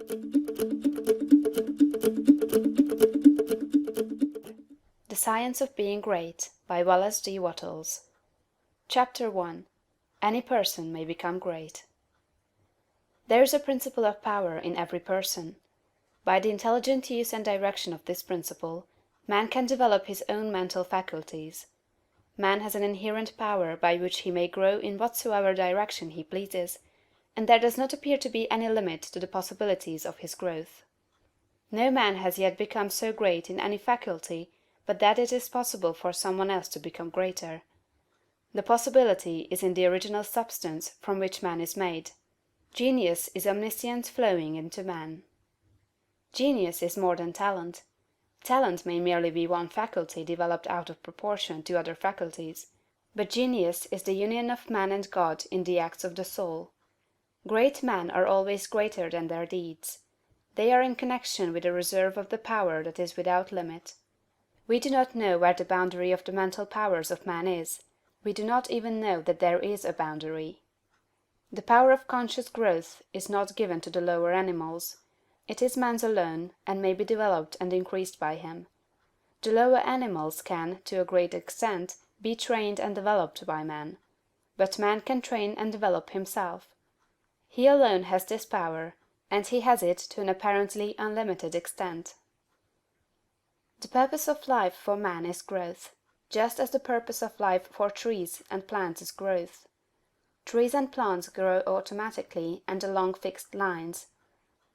The Science of Being Great by Wallace D. Wattles. Chapter 1. Any Person May Become Great. There is a principle of power in every person. By the intelligent use and direction of this principle, man can develop his own mental faculties. Man has an inherent power by which he may grow in whatsoever direction he pleases, and there does not appear to be any limit to the possibilities of his growth. No man has yet become so great in any faculty but that it is possible for some one else to become greater. The possibility is in the original substance from which man is made. Genius is omniscience flowing into man. Genius is more than talent. Talent may merely be one faculty developed out of proportion to other faculties, but genius is the union of man and God in the acts of the soul. Great men are always greater than their deeds. They are in connection with a reserve of the power that is without limit. We do not know where the boundary of the mental powers of man is. We do not even know that there is a boundary. The power of conscious growth is not given to the lower animals. It is man's alone, and may be developed and increased by him. The lower animals can, to a great extent, be trained and developed by man. But man can train and develop himself. He alone has this power, and he has it to an apparently unlimited extent. The purpose of life for man is growth, just as the purpose of life for trees and plants is growth. Trees and plants grow automatically and along fixed lines.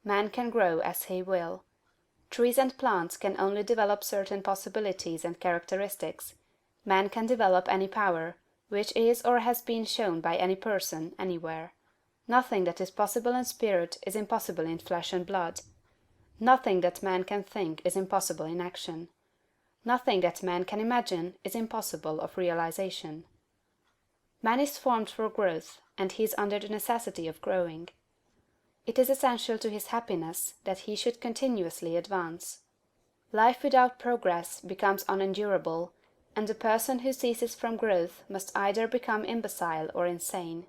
Man can grow as he will. Trees and plants can only develop certain possibilities and characteristics. Man can develop any power, which is or has been shown by any person, anywhere. Nothing that is possible in spirit is impossible in flesh and blood. Nothing that man can think is impossible in action. Nothing that man can imagine is impossible of realization. Man is formed for growth, and he is under the necessity of growing. It is essential to his happiness that he should continuously advance. Life without progress becomes unendurable, and the person who ceases from growth must either become imbecile or insane.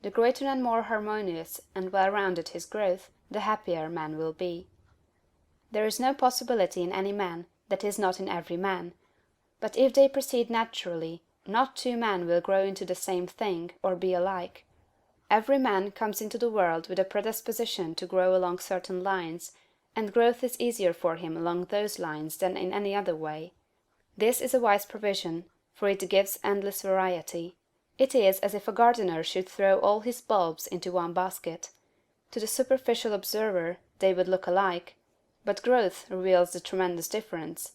The greater and more harmonious and well-rounded his growth, the happier man will be. There is no possibility in any man that is not in every man, but if they proceed naturally, not two men will grow into the same thing or be alike. Every man comes into the world with a predisposition to grow along certain lines, and growth is easier for him along those lines than in any other way. This is a wise provision, for it gives endless variety. It is as if a gardener should throw all his bulbs into one basket. To the superficial observer they would look alike, but growth reveals the tremendous difference.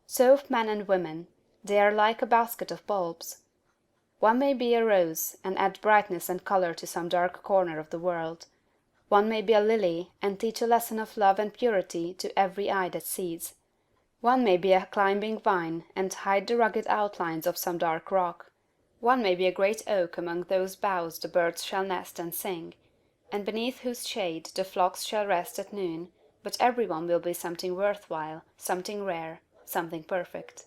So of men and women, they are like a basket of bulbs. One may be a rose, and add brightness and color to some dark corner of the world. One may be a lily, and teach a lesson of love and purity to every eye that sees. One may be a climbing vine, and hide the rugged outlines of some dark rock. One may be a great oak among whose boughs the birds shall nest and sing, and beneath whose shade the flocks shall rest at noon, but every one will be something worthwhile, something rare, something perfect.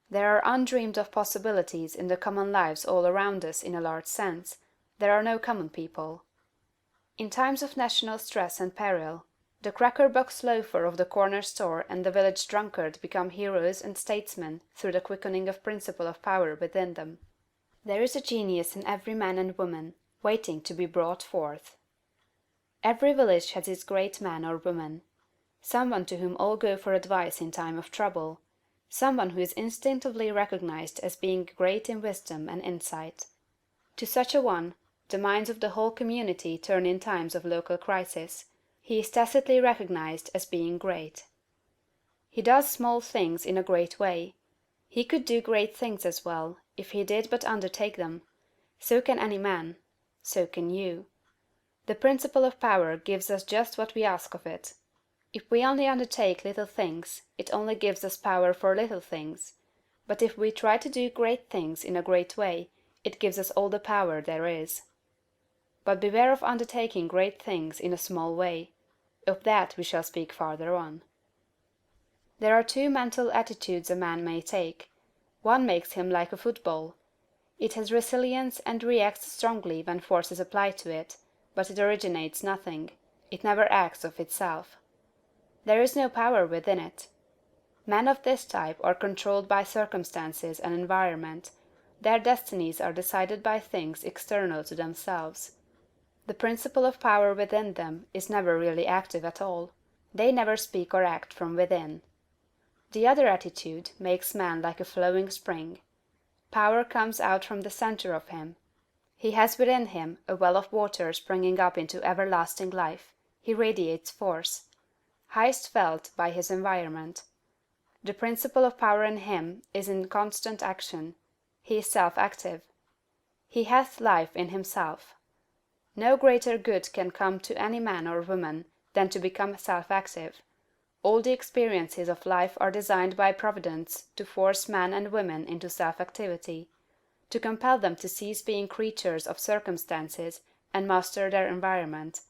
There are undreamed of possibilities in the common lives all around us in a large sense. There are no common people. In times of national stress and peril, the cracker-box loafer of the corner store and the village drunkard become heroes and statesmen through the quickening of principle of power within them. There is a genius in every man and woman, waiting to be brought forth. Every village has its great man or woman, someone to whom all go for advice in time of trouble, someone who is instinctively recognized as being great in wisdom and insight. To such a one, the minds of the whole community turn in times of local crisis. He is tacitly recognized as being great. He does small things in a great way. He could do great things as well, if he did but undertake them. So can any man. So can you. The principle of power gives us just what we ask of it. If we only undertake little things, it only gives us power for little things. But if we try to do great things in a great way, it gives us all the power there is. But beware of undertaking great things in a small way. Of that we shall speak farther on. There are two mental attitudes a man may take. One makes him like a football. It has resilience and reacts strongly when force is applied to it, but it originates nothing. It never acts of itself. There is no power within it. Men of this type are controlled by circumstances and environment. Their destinies are decided by things external to themselves. The principle of power within them is never really active at all. They never speak or act from within. The other attitude makes man like a flowing spring. Power comes out from the center of him. He has within him a well of water springing up into everlasting life. He radiates force. Highest felt by his environment. The principle of power in him is in constant action. He is self-active. He hath life in himself. No greater good can come to any man or woman than to become self-active. All the experiences of life are designed by Providence to force men and women into self-activity, to compel them to cease being creatures of circumstances and master their environment.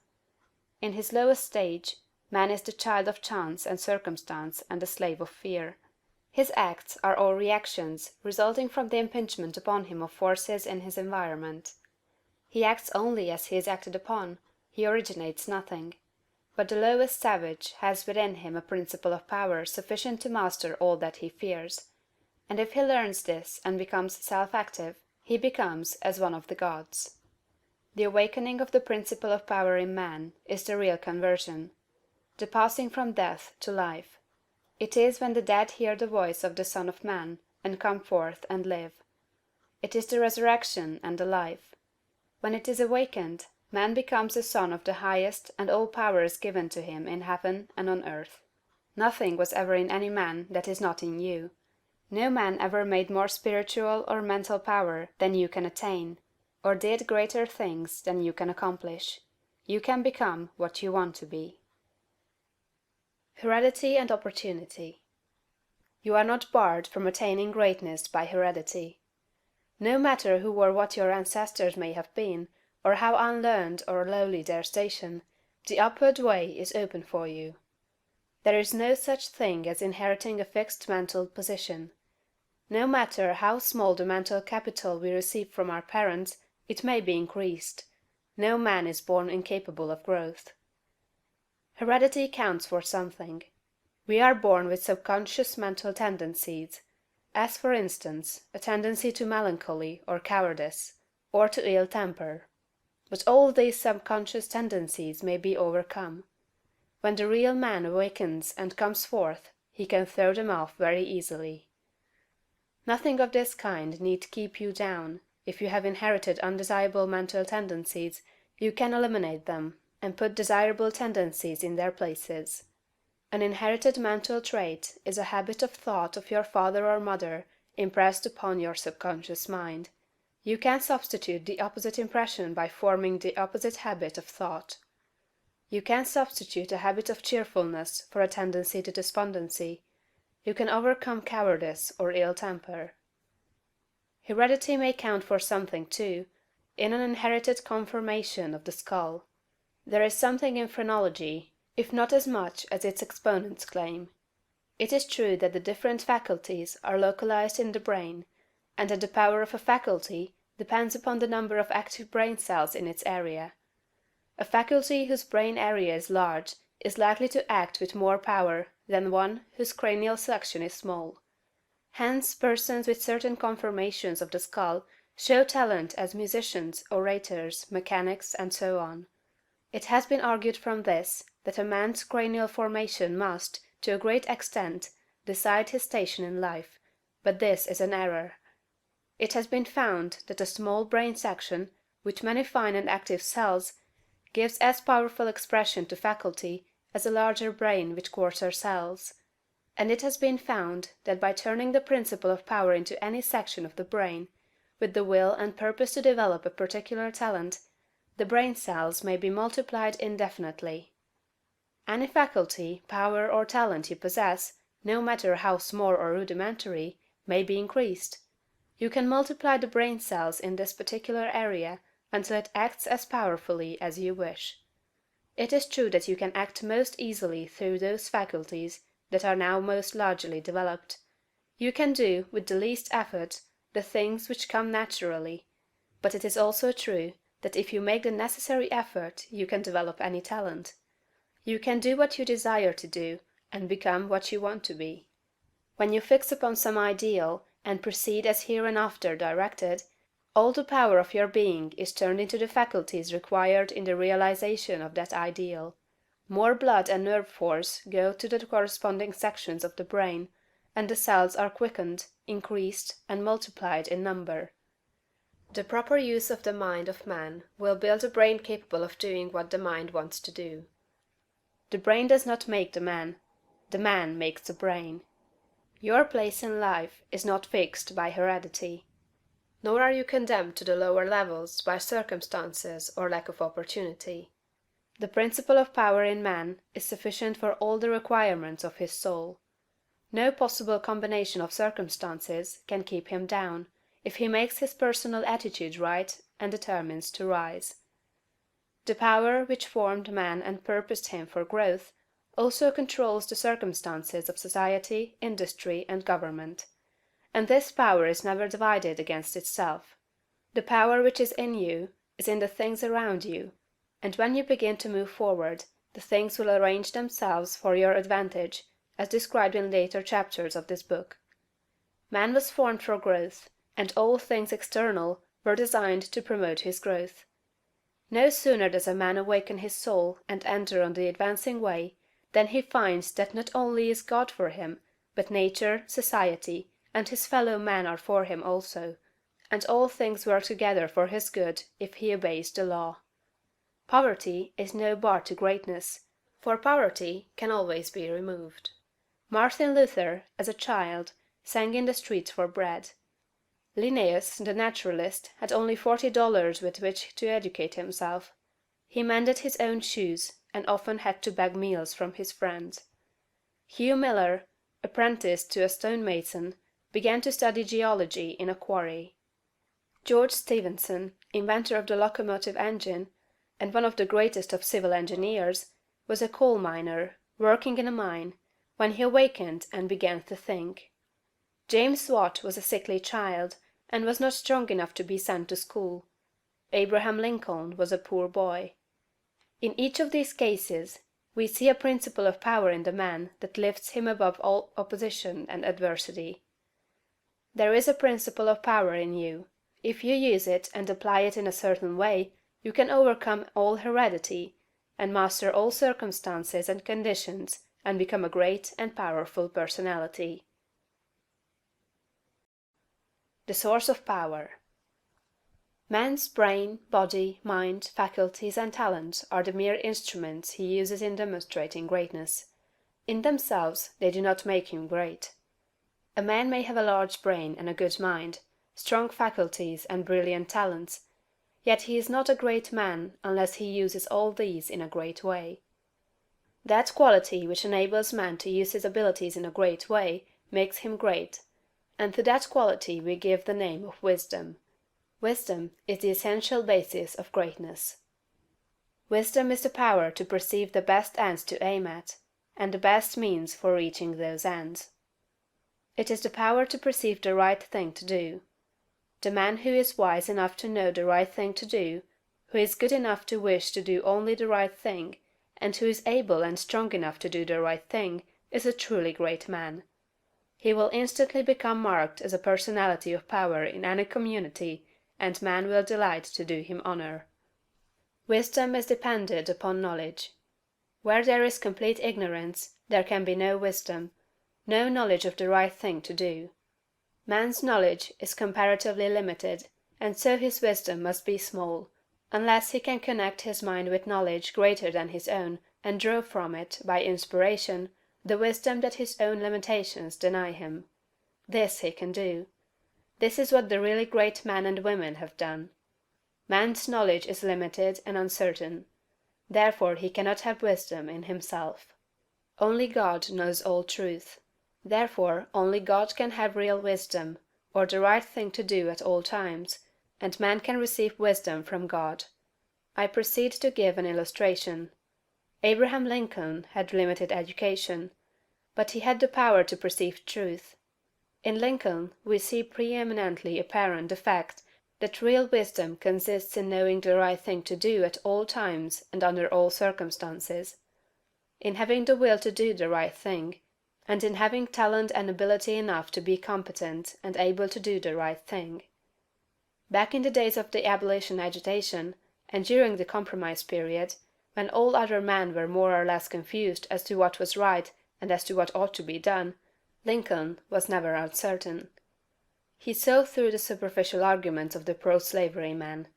In his lowest stage, man is the child of chance and circumstance and the slave of fear. His acts are all reactions resulting from the impingement upon him of forces in his environment. He acts only as he is acted upon, he originates nothing. But the lowest savage has within him a principle of power sufficient to master all that he fears. And if he learns this and becomes self-active, he becomes as one of the gods. The awakening of the principle of power in man is the real conversion, the passing from death to life. It is when the dead hear the voice of the Son of Man, and come forth and live. It is the resurrection and the life. When it is awakened, man becomes a son of the highest, and all power is given to him in heaven and on earth. Nothing was ever in any man that is not in you. No man ever made more spiritual or mental power than you can attain, or did greater things than you can accomplish. You can become what you want to be. Heredity and opportunity. You are not barred from attaining greatness by heredity. No matter who or what your ancestors may have been, or how unlearned or lowly their station, the upward way is open for you. There is no such thing as inheriting a fixed mental position. No matter how small the mental capital we receive from our parents, it may be increased. No man is born incapable of growth. Heredity counts for something. We are born with subconscious mental tendencies, as for instance, a tendency to melancholy or cowardice, or to ill temper. But all these subconscious tendencies may be overcome. When the real man awakens and comes forth, he can throw them off very easily. Nothing of this kind need keep you down. If you have inherited undesirable mental tendencies, you can eliminate them, and put desirable tendencies in their places. An inherited mental trait is a habit of thought of your father or mother impressed upon your subconscious mind. You can substitute the opposite impression by forming the opposite habit of thought. You can substitute a habit of cheerfulness for a tendency to despondency. You can overcome cowardice or ill temper. Heredity may count for something, too, in an inherited conformation of the skull. There is something in phrenology, if not as much as its exponents claim. It is true that the different faculties are localized in the brain, and that the power of a faculty depends upon the number of active brain cells in its area. A faculty whose brain area is large is likely to act with more power than one whose cranial section is small. Hence persons with certain conformations of the skull show talent as musicians, orators, mechanics, and so on. It has been argued from this that a man's cranial formation must, to a great extent, decide his station in life, but this is an error. It has been found that a small brain section, with many fine and active cells, gives as powerful expression to faculty as a larger brain with coarser cells. And it has been found that by turning the principle of power into any section of the brain, with the will and purpose to develop a particular talent, the brain cells may be multiplied indefinitely. Any faculty, power, or talent you possess, no matter how small or rudimentary, may be increased. You can multiply the brain cells in this particular area until it acts as powerfully as you wish. It is true that you can act most easily through those faculties that are now most largely developed. You can do, with the least effort, the things which come naturally, but it is also true that if you make the necessary effort you can develop any talent. You can do what you desire to do, and become what you want to be. When you fix upon some ideal, and proceed as hereinafter directed, all the power of your being is turned into the faculties required in the realization of that ideal. More blood and nerve force go to the corresponding sections of the brain, and the cells are quickened, increased, and multiplied in number. The proper use of the mind of man will build a brain capable of doing what the mind wants to do. The brain does not make the man makes the brain. Your place in life is not fixed by heredity. Nor are you condemned to the lower levels by circumstances or lack of opportunity. The principle of power in man is sufficient for all the requirements of his soul. No possible combination of circumstances can keep him down, if he makes his personal attitude right and determines to rise. The power which formed man and purposed him for growth also controls the circumstances of society, industry, and government. And this power is never divided against itself. The power which is in you is in the things around you, and when you begin to move forward, the things will arrange themselves for your advantage, as described in later chapters of this book. Man was formed for growth, and all things external were designed to promote his growth. No sooner does a man awaken his soul and enter on the advancing way, than he finds that not only is God for him, but nature, society, and his fellow men are for him also, and all things work together for his good if he obeys the law. Poverty is no bar to greatness, for poverty can always be removed. Martin Luther, as a child, sang in the streets for bread. Linnaeus, the naturalist, had only $40 with which to educate himself. He mended his own shoes, and often had to beg meals from his friends. Hugh Miller, apprenticed to a stonemason, began to study geology in a quarry. George Stephenson, inventor of the locomotive engine, and one of the greatest of civil engineers, was a coal miner, working in a mine, when he awakened and began to think. James Watt was a sickly child, and was not strong enough to be sent to school. Abraham Lincoln was a poor boy. In each of these cases, we see a principle of power in the man that lifts him above all opposition and adversity. There is a principle of power in you. If you use it and apply it in a certain way, you can overcome all heredity, and master all circumstances and conditions, and become a great and powerful personality. The source of power. Man's brain, body, mind, faculties, and talents are the mere instruments he uses in demonstrating greatness. In themselves they do not make him great. A man may have a large brain and a good mind, strong faculties and brilliant talents, yet he is not a great man unless he uses all these in a great way. That quality which enables man to use his abilities in a great way makes him great, and to that quality we give the name of wisdom. Wisdom is the essential basis of greatness. Wisdom is the power to perceive the best ends to aim at, and the best means for reaching those ends. It is the power to perceive the right thing to do. The man who is wise enough to know the right thing to do, who is good enough to wish to do only the right thing, and who is able and strong enough to do the right thing, is a truly great man. He will instantly become marked as a personality of power in any community, and man will delight to do him honor. Wisdom is dependent upon knowledge. Where there is complete ignorance, there can be no wisdom, no knowledge of the right thing to do. Man's knowledge is comparatively limited, and so his wisdom must be small, unless he can connect his mind with knowledge greater than his own, and draw from it, by inspiration, the wisdom that his own limitations deny him. This he can do. This is what the really great men and women have done. Man's knowledge is limited and uncertain. Therefore he cannot have wisdom in himself. Only God knows all truth. Therefore only God can have real wisdom, or the right thing to do at all times, and man can receive wisdom from God. I proceed to give an illustration. Abraham Lincoln had limited education, but he had the power to perceive truth. In Lincoln we see preeminently apparent the fact that real wisdom consists in knowing the right thing to do at all times and under all circumstances. in having the will to do the right thing, and in having talent and ability enough to be competent and able to do the right thing. Back in the days of the abolition agitation, and during the compromise period, when all other men were more or less confused as to what was right and as to what ought to be done, Lincoln was never uncertain. He saw through the superficial arguments of the pro-slavery men.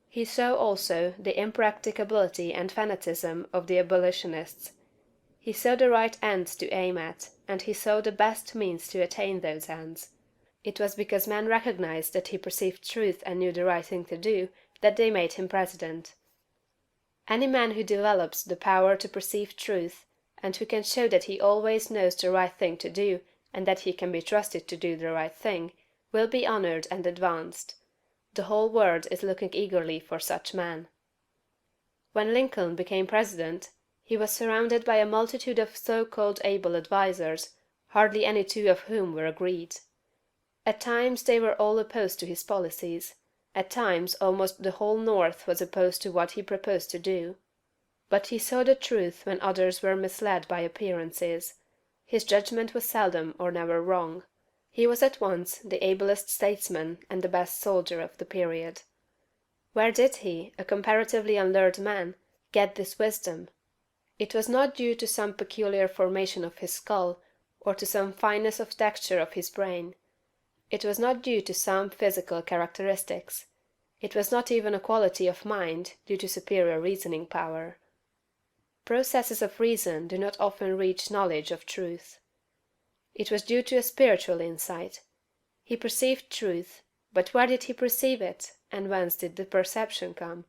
He saw also the impracticability and fanaticism of the abolitionists. He saw the right ends to aim at, and he saw the best means to attain those ends. It was because men recognized that he perceived truth and knew the right thing to do that they made him president. Any man who develops the power to perceive truth, and who can show that he always knows the right thing to do and that he can be trusted to do the right thing, will be honored and advanced. The whole world is looking eagerly for such men. When Lincoln became president, he was surrounded by a multitude of so-called able advisers, hardly any two of whom were agreed. At times they were all opposed to his policies. At times almost the whole North was opposed to what he proposed to do. But he saw the truth when others were misled by appearances. His judgment was seldom or never wrong. He was at once the ablest statesman and the best soldier of the period. Where did he, a comparatively unlearned man, get this wisdom? It was not due to some peculiar formation of his skull, or to some fineness of texture of his brain. It was not due to some physical characteristics. It was not even a quality of mind due to superior reasoning power. Processes of reason do not often reach knowledge of truth. It was due to a spiritual insight. He perceived truth, but where did he perceive it, and whence did the perception come?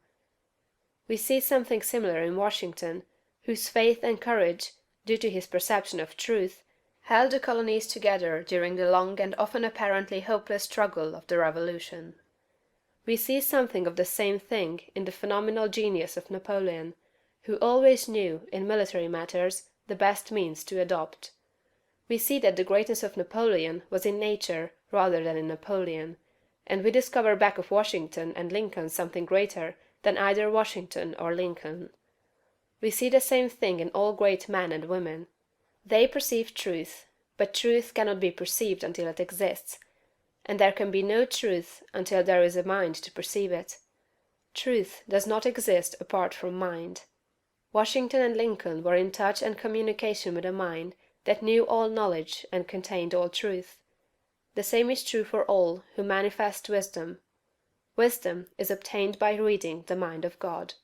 We see something similar in Washington, whose faith and courage, due to his perception of truth, held the colonies together during the long and often apparently hopeless struggle of the Revolution. We see something of the same thing in the phenomenal genius of Napoleon, who always knew, in military matters, the best means to adopt. We see that the greatness of Napoleon was in nature rather than in Napoleon, and we discover back of Washington and Lincoln something greater than either Washington or Lincoln. We see the same thing in all great men and women. They perceive truth, but truth cannot be perceived until it exists, and there can be no truth until there is a mind to perceive it. Truth does not exist apart from mind. Washington and Lincoln were in touch and communication with a mind that knew all knowledge and contained all truth. The same is true for all who manifest wisdom. Wisdom is obtained by reading the mind of God.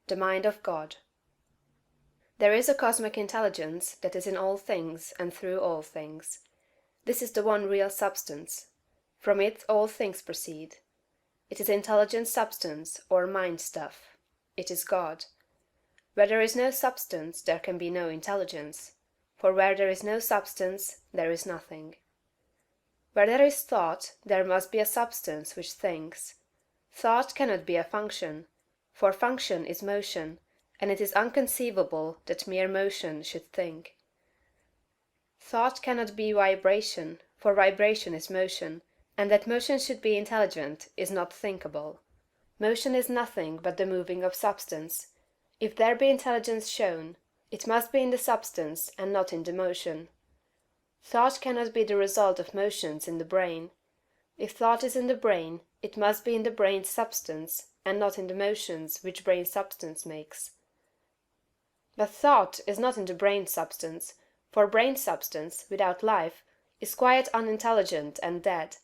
The mind of God. There is a cosmic intelligence that is in all things and through all things. This is the one real substance. From it all things proceed. It is intelligent substance or mind stuff. It is God. Where there is no substance there can be no intelligence, for where there is no substance there is nothing. Where there is thought there must be a substance which thinks. Thought cannot be a function, for function is motion, and it is inconceivable that mere motion should think. Thought cannot be vibration, for vibration is motion, and that motion should be intelligent is not thinkable. Motion is nothing but the moving of substance. If there be intelligence shown, it must be in the substance and not in the motion. Thought cannot be the result of motions in the brain. If thought is in the brain, it must be in the brain's substance, and not in the motions which brain substance makes. But thought is not in the brain substance, for brain substance, without life, is quite unintelligent and dead.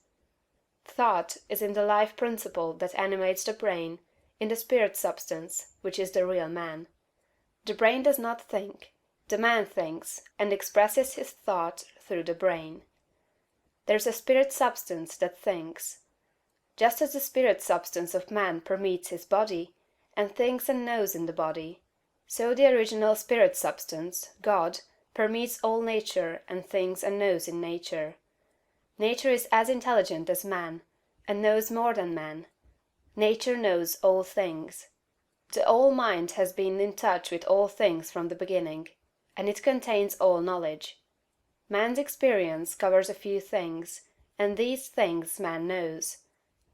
Thought is in the life principle that animates the brain, in the spirit substance, which is the real man. The brain does not think. The man thinks, and expresses his thought through the brain. There is a spirit substance that thinks. Just as the spirit substance of man permeates his body, and thinks and knows in the body, so the original spirit substance, God, permeates all nature and thinks and knows in nature. Nature is as intelligent as man, and knows more than man. Nature knows all things. The all-mind has been in touch with all things from the beginning, and it contains all knowledge. Man's experience covers a few things, and these things man knows.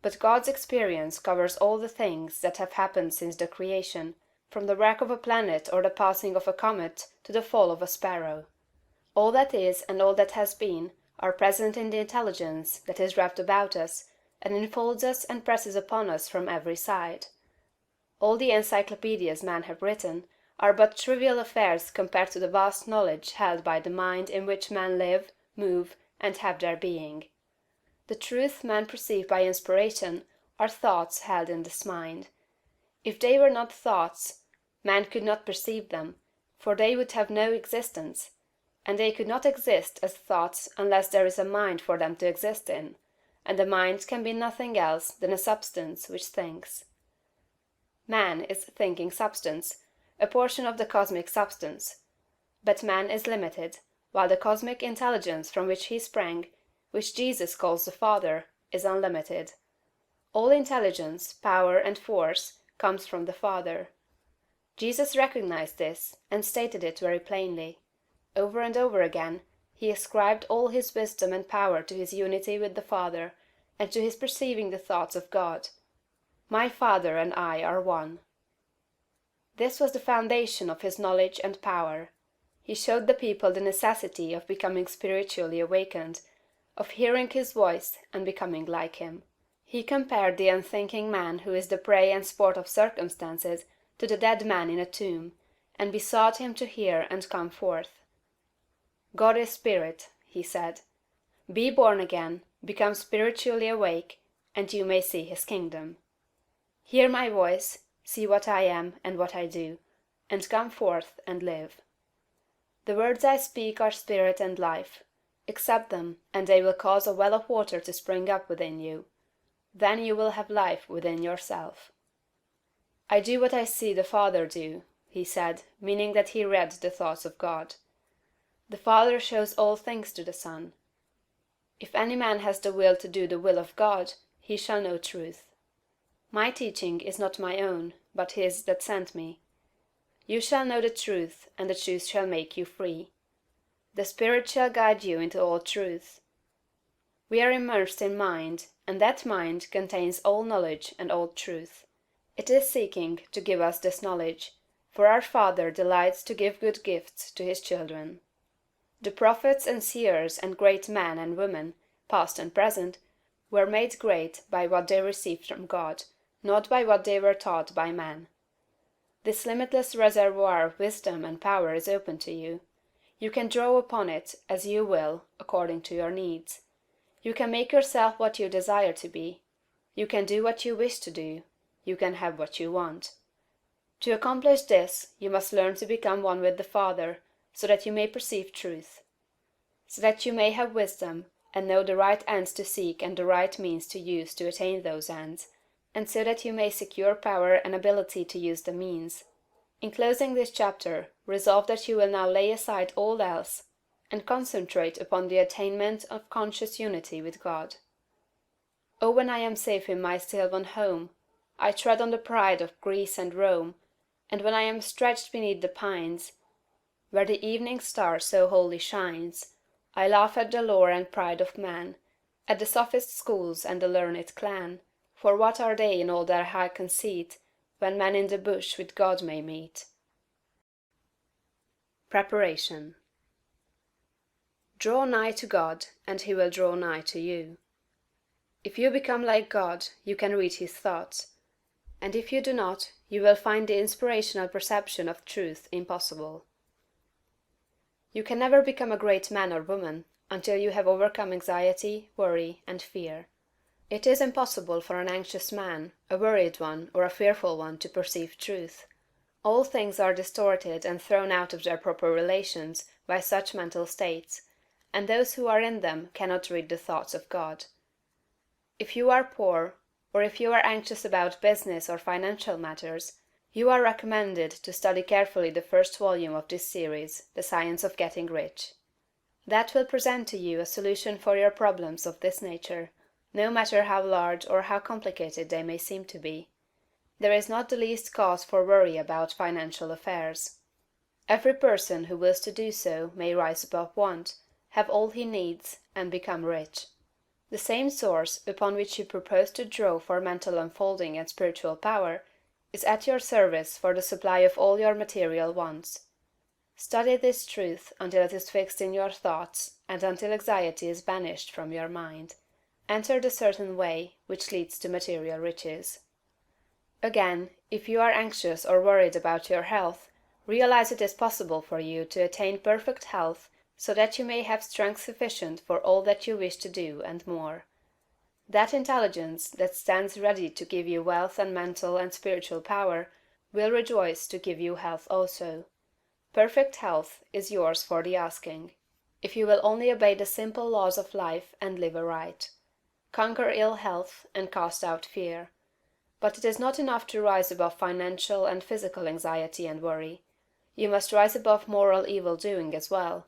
But God's experience covers all the things that have happened since the creation, from the wreck of a planet or the passing of a comet to the fall of a sparrow. All that is and all that has been are present in the intelligence that is wrapped about us and enfolds us and presses upon us from every side. All the encyclopedias men have written are but trivial affairs compared to the vast knowledge held by the mind in which men live, move, and have their being. The truth men perceive by inspiration are thoughts held in this mind. If they were not thoughts, man could not perceive them, for they would have no existence, and they could not exist as thoughts unless there is a mind for them to exist in, and the mind can be nothing else than a substance which thinks. Man is thinking substance, a portion of the cosmic substance. But man is limited, while the cosmic intelligence from which he sprang, which Jesus calls the Father, is unlimited. All intelligence, power, and force comes from the Father. Jesus recognized this, and stated it very plainly. Over and over again, he ascribed all his wisdom and power to his unity with the Father, and to his perceiving the thoughts of God. My Father and I are one. This was the foundation of his knowledge and power. He showed the people the necessity of becoming spiritually awakened, of hearing his voice and becoming like him. He compared the unthinking man who is the prey and sport of circumstances to the dead man in a tomb, and besought him to hear and come forth. God is spirit, he said. Be born again, become spiritually awake, and you may see his kingdom. Hear my voice, see what I am and what I do, and come forth and live. The words I speak are spirit and life. Accept them, and they will cause a well of water to spring up within you. Then you will have life within yourself. I do what I see the Father do, he said, meaning that he read the thoughts of God. The Father shows all things to the Son. If any man has the will to do the will of God, he shall know truth. My teaching is not my own, but his that sent me. You shall know the truth, and the truth shall make you free. The Spirit shall guide you into all truth. We are immersed in mind, and that mind contains all knowledge and all truth. It is seeking to give us this knowledge, for our Father delights to give good gifts to his children. The prophets and seers and great men and women, past and present, were made great by what they received from God, not by what they were taught by man. This limitless reservoir of wisdom and power is open to you. You can draw upon it as you will, according to your needs. You can make yourself what you desire to be. You can do what you wish to do. You can have what you want. To accomplish this, you must learn to become one with the Father, so that you may perceive truth. So that you may have wisdom, and know the right ends to seek and the right means to use to attain those ends, and so that you may secure power and ability to use the means. In closing this chapter, resolve that you will now lay aside all else, and concentrate upon the attainment of conscious unity with God. Oh, when I am safe in my sylvan home, I tread on the pride of Greece and Rome, and when I am stretched beneath the pines, where the evening star so wholly shines, I laugh at the lore and pride of man, at the sophist schools and the learned clan, for what are they in all their high conceit, when man in the bush with God may meet? Preparation. Draw nigh to God, and he will draw nigh to you. If you become like God, you can read his thoughts, and if you do not, you will find the inspirational perception of truth impossible. You can never become a great man or woman until you have overcome anxiety, worry, and fear. It is impossible for an anxious man, a worried one, or a fearful one to perceive truth. All things are distorted and thrown out of their proper relations by such mental states, and those who are in them cannot read the thoughts of God. If you are poor, or if you are anxious about business or financial matters, you are recommended to study carefully the first volume of this series, The Science of Getting Rich. That will present to you a solution for your problems of this nature, no matter how large or how complicated they may seem to be. There is not the least cause for worry about financial affairs. Every person who wills to do so may rise above want, have all he needs, and become rich. The same source upon which you propose to draw for mental unfolding and spiritual power is at your service for the supply of all your material wants. Study this truth until it is fixed in your thoughts and until anxiety is banished from your mind. Enter the certain way which leads to material riches. Again, if you are anxious or worried about your health, realize it is possible for you to attain perfect health so that you may have strength sufficient for all that you wish to do and more. That intelligence that stands ready to give you wealth and mental and spiritual power will rejoice to give you health also. Perfect health is yours for the asking, if you will only obey the simple laws of life and live aright. Conquer ill health and cast out fear. But it is not enough to rise above financial and physical anxiety and worry. You must rise above moral evil doing as well.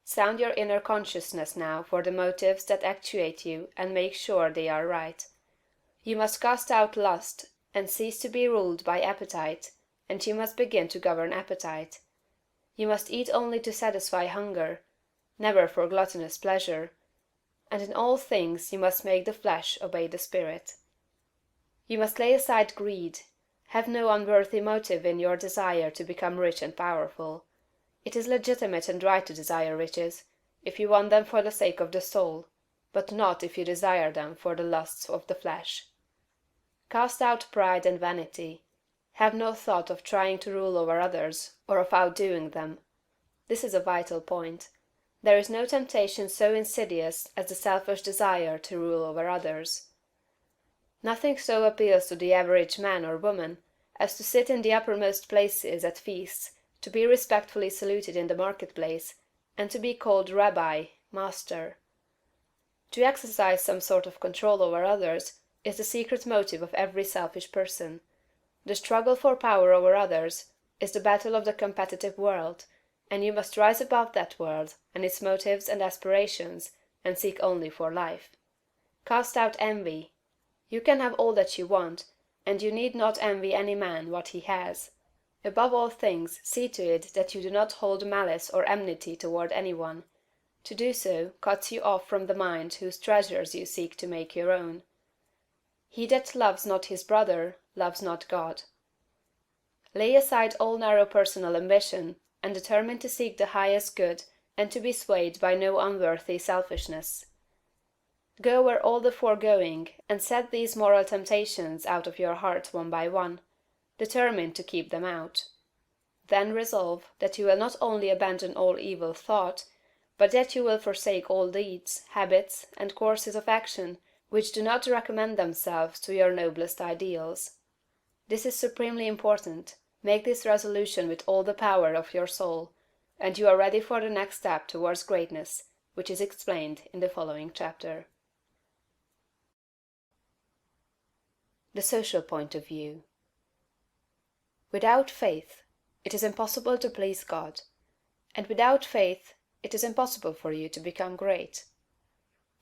Sound your inner consciousness now for the motives that actuate you and make sure they are right. You must cast out lust and cease to be ruled by appetite, and you must begin to govern appetite. You must eat only to satisfy hunger, never for gluttonous pleasure, and in all things you must make the flesh obey the spirit. You must lay aside greed. Have no unworthy motive in your desire to become rich and powerful. It is legitimate and right to desire riches, if you want them for the sake of the soul, but not if you desire them for the lusts of the flesh. Cast out pride and vanity. Have no thought of trying to rule over others, or of outdoing them. This is a vital point. There is no temptation so insidious as the selfish desire to rule over others. Nothing so appeals to the average man or woman as to sit in the uppermost places at feasts, to be respectfully saluted in the marketplace, and to be called Rabbi, Master. To exercise some sort of control over others is the secret motive of every selfish person. The struggle for power over others is the battle of the competitive world, and you must rise above that world and its motives and aspirations, and seek only for life. Cast out envy. You can have all that you want, and you need not envy any man what he has. Above all things, see to it that you do not hold malice or enmity toward any one. To do so cuts you off from the mind whose treasures you seek to make your own. He that loves not his brother loves not God. Lay aside all narrow personal ambition, and determine to seek the highest good and to be swayed by no unworthy selfishness. Go over all the foregoing, and set these moral temptations out of your heart one by one, determined to keep them out. Then resolve that you will not only abandon all evil thought, but that you will forsake all deeds, habits, and courses of action which do not recommend themselves to your noblest ideals. This is supremely important. Make this resolution with all the power of your soul, and you are ready for the next step towards greatness, which is explained in the following chapter. The social point of view. Without faith, it is impossible to please God, and without faith, it is impossible for you to become great.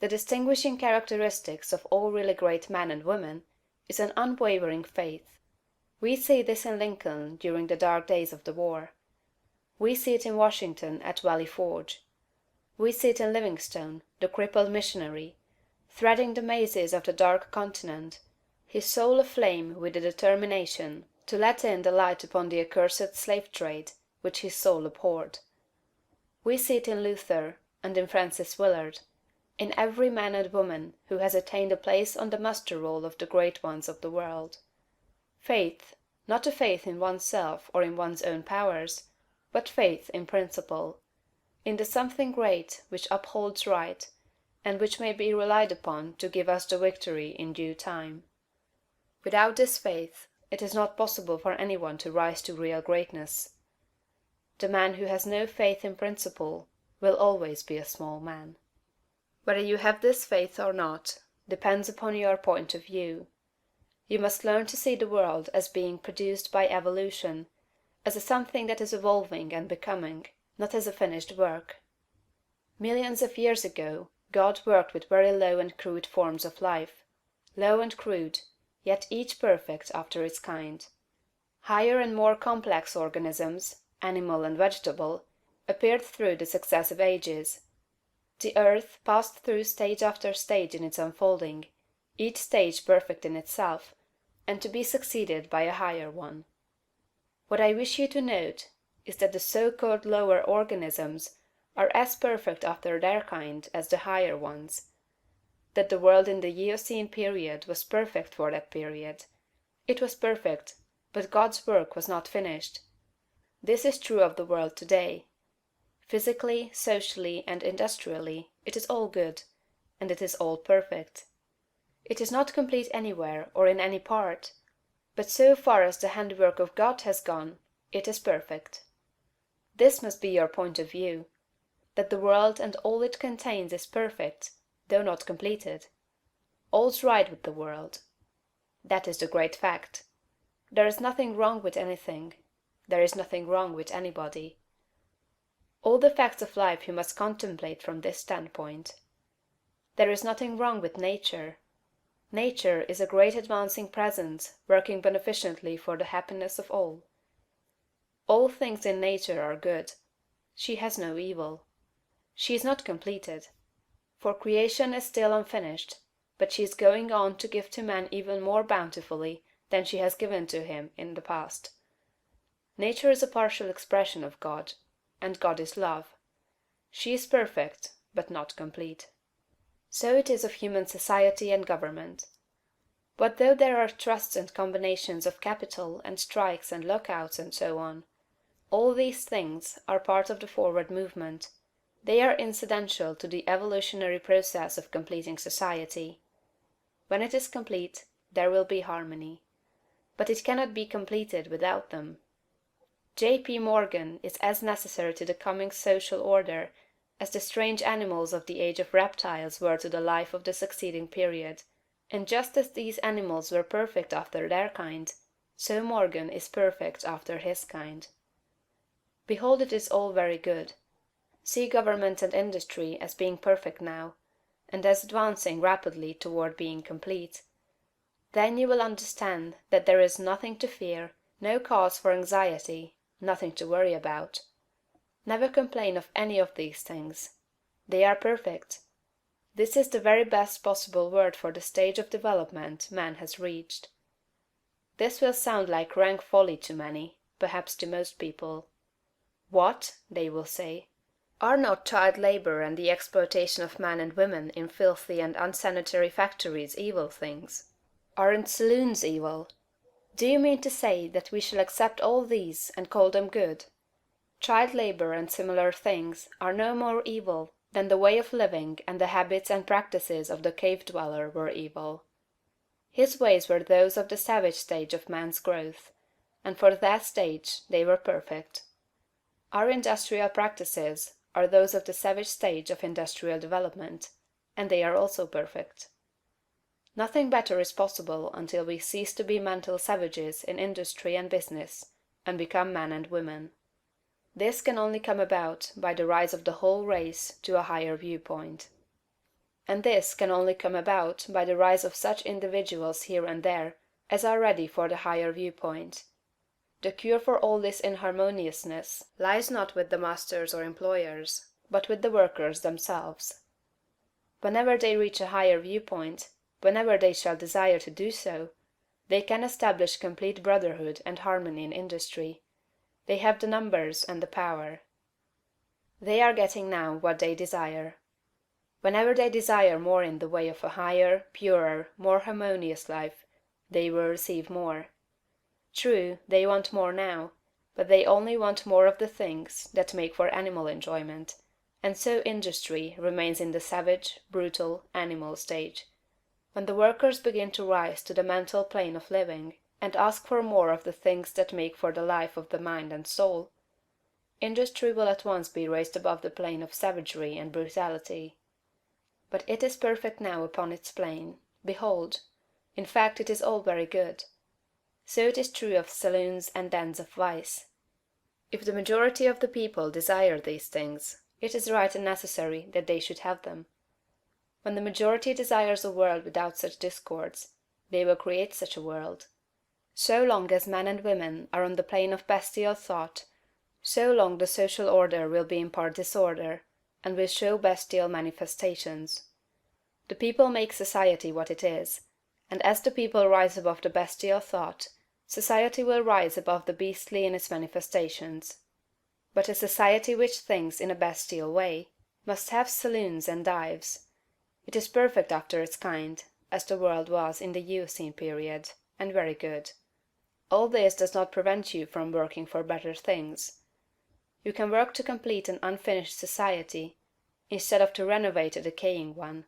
The distinguishing characteristics of all really great men and women is an unwavering faith. We see this in Lincoln during the dark days of the war. We see it in Washington at Valley Forge. We see it in Livingstone, the crippled missionary, threading the mazes of the dark continent, his soul aflame with the determination to let in the light upon the accursed slave trade which his soul abhorred. We see it in Luther and in Francis Willard, in every man and woman who has attained a place on the muster roll of the great ones of the world. Faith, not a faith in oneself or in one's own powers, but faith in principle, in the something great which upholds right, and which may be relied upon to give us the victory in due time. Without this faith, it is not possible for anyone to rise to real greatness. The man who has no faith in principle will always be a small man. Whether you have this faith or not depends upon your point of view. You must learn to see the world as being produced by evolution, as a something that is evolving and becoming, not as a finished work. Millions of years ago, God worked with very low and crude forms of life, low and crude, yet each perfect after its kind. Higher and more complex organisms, animal and vegetable, appeared through the successive ages. The earth passed through stage after stage in its unfolding, each stage perfect in itself, and to be succeeded by a higher one. What I wish you to note is that the so-called lower organisms are as perfect after their kind as the higher ones; that the world in the Eocene period was perfect for that period. It was perfect, but God's work was not finished. This is true of the world today. Physically, socially, and industrially, it is all good, and it is all perfect. It is not complete anywhere or in any part, but so far as the handiwork of God has gone, it is perfect. This must be your point of view, that the world and all it contains is perfect, though not completed. All's right with the world. That is the great fact. There is nothing wrong with anything. There is nothing wrong with anybody. All the facts of life you must contemplate from this standpoint. There is nothing wrong with nature. Nature is a great advancing presence working beneficently for the happiness of all. All things in nature are good. She has no evil. She is not completed, for creation is still unfinished, but she is going on to give to man even more bountifully than she has given to him in the past. Nature is a partial expression of God, and God is love. She is perfect, but not complete. So it is of human society and government. What though there are trusts and combinations of capital and strikes and lockouts and so on? All these things are part of the forward movement. They are incidental to the evolutionary process of completing society. When it is complete, there will be harmony. But it cannot be completed without them. J.P. Morgan is as necessary to the coming social order as the strange animals of the age of reptiles were to the life of the succeeding period. And just as these animals were perfect after their kind, so Morgan is perfect after his kind. Behold, it is all very good. See government and industry as being perfect now, and as advancing rapidly toward being complete. Then you will understand that there is nothing to fear, no cause for anxiety, nothing to worry about. Never complain of any of these things. They are perfect. This is the very best possible word for the stage of development man has reached. This will sound like rank folly to many, perhaps to most people. What, they will say, are not child labor and the exploitation of men and women in filthy and unsanitary factories evil things? Aren't saloons evil? Do you mean to say that we shall accept all these and call them good? Child labor and similar things are no more evil than the way of living and the habits and practices of the cave dweller were evil. His ways were those of the savage stage of man's growth, and for that stage they were perfect. Our industrial practices are those of the savage stage of industrial development, and they are also perfect. Nothing better is possible until we cease to be mental savages in industry and business, and become men and women. This can only come about by the rise of the whole race to a higher viewpoint. And this can only come about by the rise of such individuals here and there as are ready for the higher viewpoint. The cure for all this inharmoniousness lies not with the masters or employers, but with the workers themselves. Whenever they reach a higher viewpoint, whenever they shall desire to do so, they can establish complete brotherhood and harmony in industry. They have the numbers and the power. They are getting now what they desire. Whenever they desire more in the way of a higher, purer, more harmonious life, they will receive more. True, they want more now, but they only want more of the things that make for animal enjoyment, and so industry remains in the savage, brutal, animal stage. When the workers begin to rise to the mental plane of living, and ask for more of the things that make for the life of the mind and soul, industry will at once be raised above the plane of savagery and brutality. But it is perfect now upon its plane. Behold! In fact, it is all very good. So it is true of saloons and dens of vice. If the majority of the people desire these things, it is right and necessary that they should have them. When the majority desires a world without such discords, they will create such a world. So long as men and women are on the plane of bestial thought, so long the social order will be in part disorder, and will show bestial manifestations. The people make society what it is, and as the people rise above the bestial thought, society will rise above the beastly in its manifestations. But a society which thinks in a bestial way must have saloons and dives. It is perfect after its kind, as the world was in the Eocene period, and very good. All this does not prevent you from working for better things. You can work to complete an unfinished society, instead of to renovate a decaying one.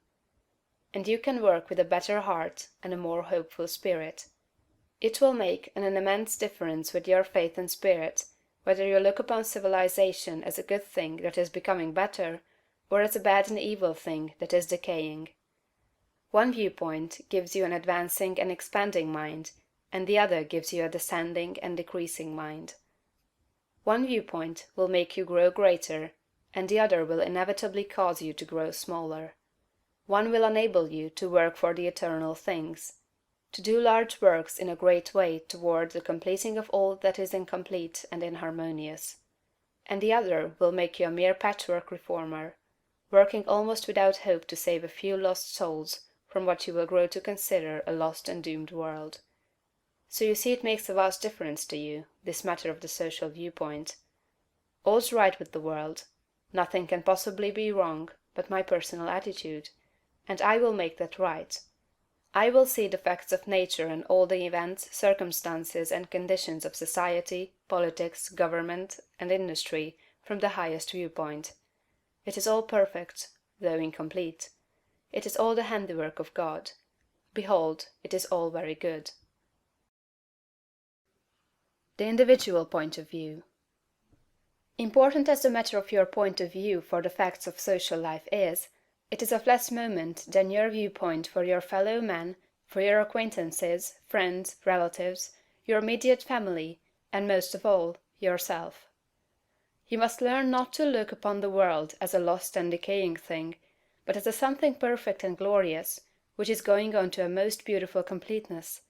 And you can work with a better heart and a more hopeful spirit. It will make an immense difference with your faith and spirit, whether you look upon civilization as a good thing that is becoming better, or as a bad and evil thing that is decaying. One viewpoint gives you an advancing and expanding mind, and the other gives you a descending and decreasing mind. One viewpoint will make you grow greater, and the other will inevitably cause you to grow smaller. One will enable you to work for the eternal things, to do large works in a great way toward the completing of all that is incomplete and inharmonious. And the other will make you a mere patchwork reformer, working almost without hope to save a few lost souls from what you will grow to consider a lost and doomed world. So you see it makes a vast difference to you, this matter of the social viewpoint. All's right with the world. Nothing can possibly be wrong but my personal attitude, and I will make that right. I will see the facts of nature and all the events, circumstances, and conditions of society, politics, government, and industry from the highest viewpoint. It is all perfect, though incomplete. It is all the handiwork of God. Behold, it is all very good. The individual point of view. Important as the matter of your point of view for the facts of social life is, it is of less moment than your viewpoint for your fellow men, for your acquaintances, friends, relatives, your immediate family, and most of all, yourself. You must learn not to look upon the world as a lost and decaying thing, but as a something perfect and glorious, which is going on to a most beautiful completeness.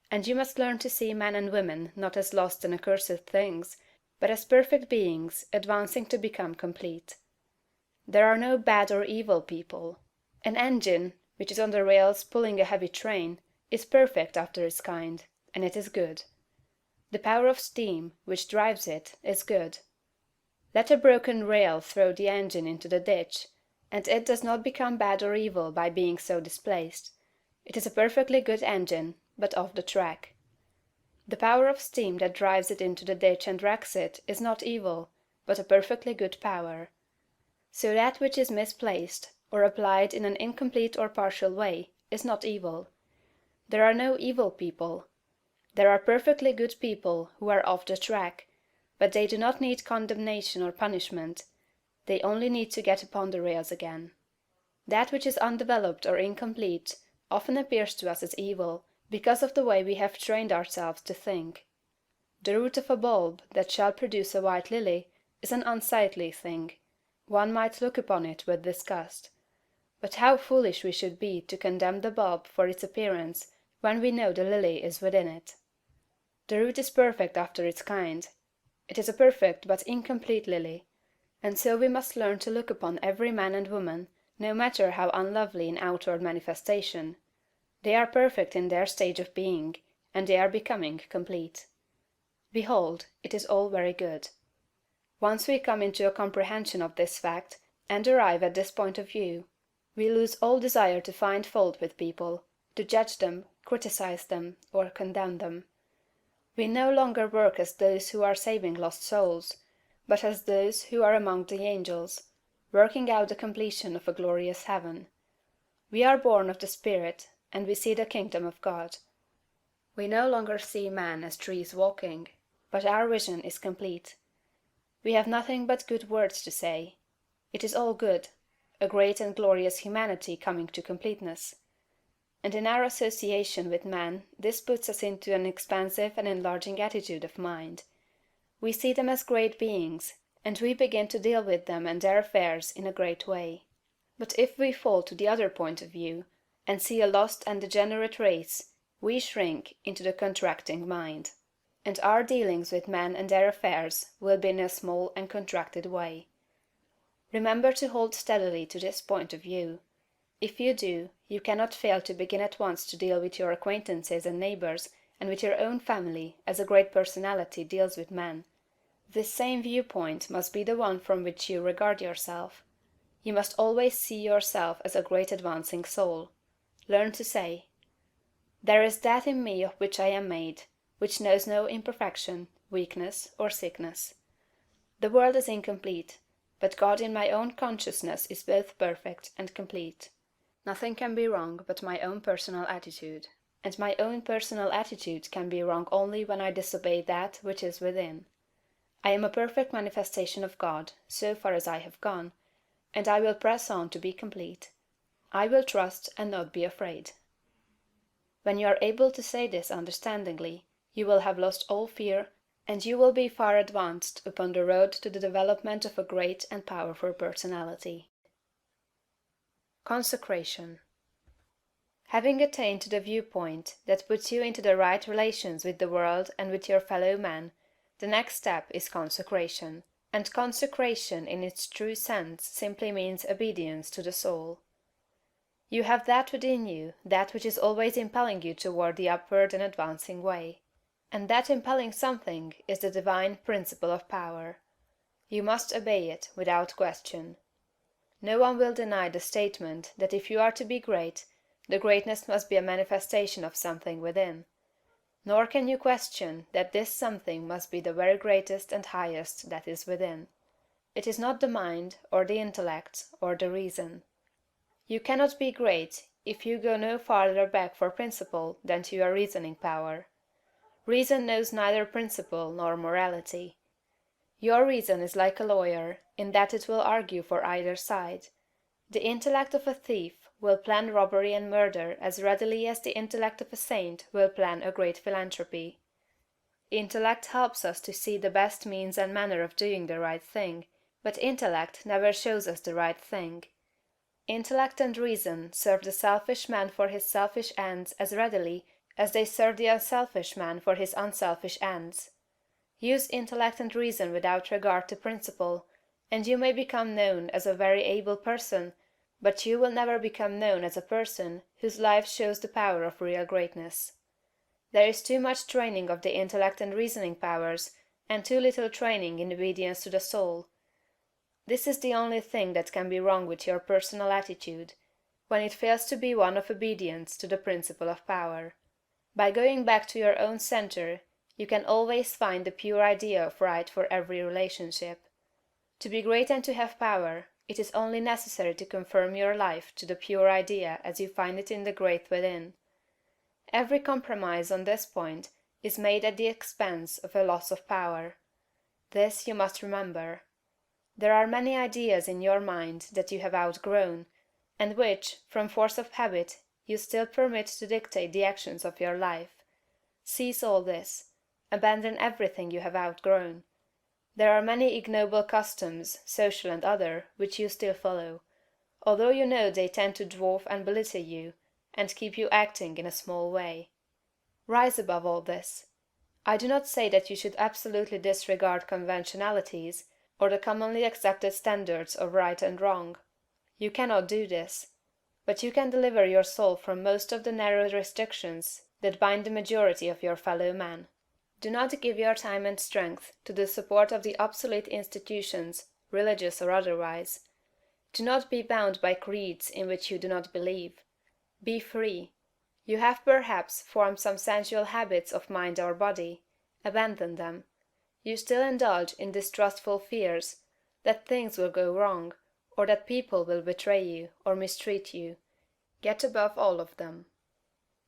And you must learn to see men and women not as lost and accursed things, but as perfect beings advancing to become complete. There are no bad or evil people. An engine, which is on the rails pulling a heavy train, is perfect after its kind, and it is good. The power of steam, which drives it, is good. Let a broken rail throw the engine into the ditch, and it does not become bad or evil by being so displaced. It is a perfectly good engine, but off the track. The power of steam that drives it into the ditch and wrecks it is not evil, but a perfectly good power. So that which is misplaced, or applied in an incomplete or partial way, is not evil. There are no evil people. There are perfectly good people who are off the track, but they do not need condemnation or punishment. They only need to get upon the rails again. That which is undeveloped or incomplete often appears to us as evil, because of the way we have trained ourselves to think. The root of a bulb that shall produce a white lily is an unsightly thing. One might look upon it with disgust. But how foolish we should be to condemn the bulb for its appearance when we know the lily is within it. The root is perfect after its kind. It is a perfect but incomplete lily, and so we must learn to look upon every man and woman, no matter how unlovely in outward manifestation. They are perfect in their stage of being, and they are becoming complete. Behold, it is all very good. Once we come into a comprehension of this fact, and arrive at this point of view, we lose all desire to find fault with people, to judge them, criticize them, or condemn them. We no longer work as those who are saving lost souls, but as those who are among the angels, working out the completion of a glorious heaven. We are born of the Spirit, and we see the kingdom of God. We no longer see men as trees walking, but our vision is complete. We have nothing but good words to say. It is all good, a great and glorious humanity coming to completeness. And in our association with men this puts us into an expansive and enlarging attitude of mind. We see them as great beings, and we begin to deal with them and their affairs in a great way. But if we fall to the other point of view, and see a lost and degenerate race, we shrink into the contracting mind, and our dealings with men and their affairs will be in a small and contracted way. Remember to hold steadily to this point of view. If you do, you cannot fail to begin at once to deal with your acquaintances and neighbors and with your own family as a great personality deals with men. This same viewpoint must be the one from which you regard yourself. You must always see yourself as a great advancing soul. Learn to say, "There is that in me of which I am made, which knows no imperfection, weakness, or sickness. The world is incomplete, but God in my own consciousness is both perfect and complete. Nothing can be wrong but my own personal attitude, and my own personal attitude can be wrong only when I disobey that which is within. I am a perfect manifestation of God, so far as I have gone, and I will press on to be complete. I will trust and not be afraid." When you are able to say this understandingly, you will have lost all fear, and you will be far advanced upon the road to the development of a great and powerful personality. Consecration. Having attained to the viewpoint that puts you into the right relations with the world and with your fellow men, the next step is consecration. And consecration in its true sense simply means obedience to the soul. You have that within you, that which is always impelling you toward the upward and advancing way. And that impelling something is the divine principle of power. You must obey it without question. No one will deny the statement that if you are to be great, the greatness must be a manifestation of something within. Nor can you question that this something must be the very greatest and highest that is within. It is not the mind, or the intellect, or the reason. You cannot be great if you go no farther back for principle than to your reasoning power. Reason knows neither principle nor morality. Your reason is like a lawyer, in that it will argue for either side. The intellect of a thief will plan robbery and murder as readily as the intellect of a saint will plan a great philanthropy. Intellect helps us to see the best means and manner of doing the right thing, but intellect never shows us the right thing. Intellect and reason serve the selfish man for his selfish ends as readily as they serve the unselfish man for his unselfish ends. Use intellect and reason without regard to principle, and you may become known as a very able person, but you will never become known as a person whose life shows the power of real greatness. There is too much training of the intellect and reasoning powers, and too little training in obedience to the soul. This is the only thing that can be wrong with your personal attitude, when it fails to be one of obedience to the principle of power. By going back to your own center, you can always find the pure idea of right for every relationship. To be great and to have power, it is only necessary to conform your life to the pure idea as you find it in the great within. Every compromise on this point is made at the expense of a loss of power. This you must remember. There are many ideas in your mind that you have outgrown, and which, from force of habit, you still permit to dictate the actions of your life. Cease all this. Abandon everything you have outgrown. There are many ignoble customs, social and other, which you still follow, although you know they tend to dwarf and belittle you, and keep you acting in a small way. Rise above all this. I do not say that you should absolutely disregard conventionalities, or the commonly accepted standards of right and wrong. You cannot do this. But you can deliver your soul from most of the narrow restrictions that bind the majority of your fellow men. Do not give your time and strength to the support of the obsolete institutions, religious or otherwise. Do not be bound by creeds in which you do not believe. Be free. You have perhaps formed some sensual habits of mind or body. Abandon them. You still indulge in distrustful fears that things will go wrong, or that people will betray you or mistreat you. Get above all of them.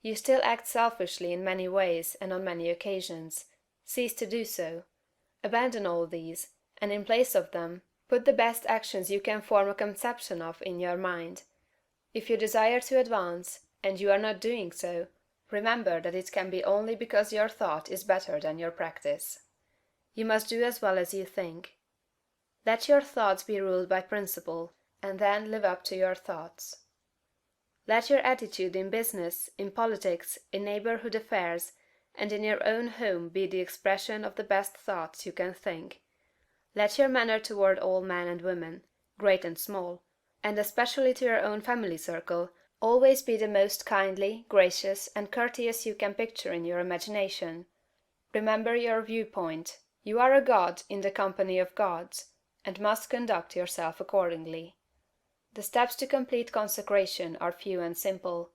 You still act selfishly in many ways and on many occasions. Cease to do so. Abandon all these, and in place of them, put the best actions you can form a conception of in your mind. If you desire to advance, and you are not doing so, remember that it can be only because your thought is better than your practice. You must do as well as you think. Let your thoughts be ruled by principle, and then live up to your thoughts. Let your attitude in business, in politics, in neighborhood affairs, and in your own home be the expression of the best thoughts you can think. Let your manner toward all men and women, great and small, and especially to your own family circle, always be the most kindly, gracious, and courteous you can picture in your imagination. Remember your viewpoint. You are a god in the company of gods, and must conduct yourself accordingly. The steps to complete consecration are few and simple.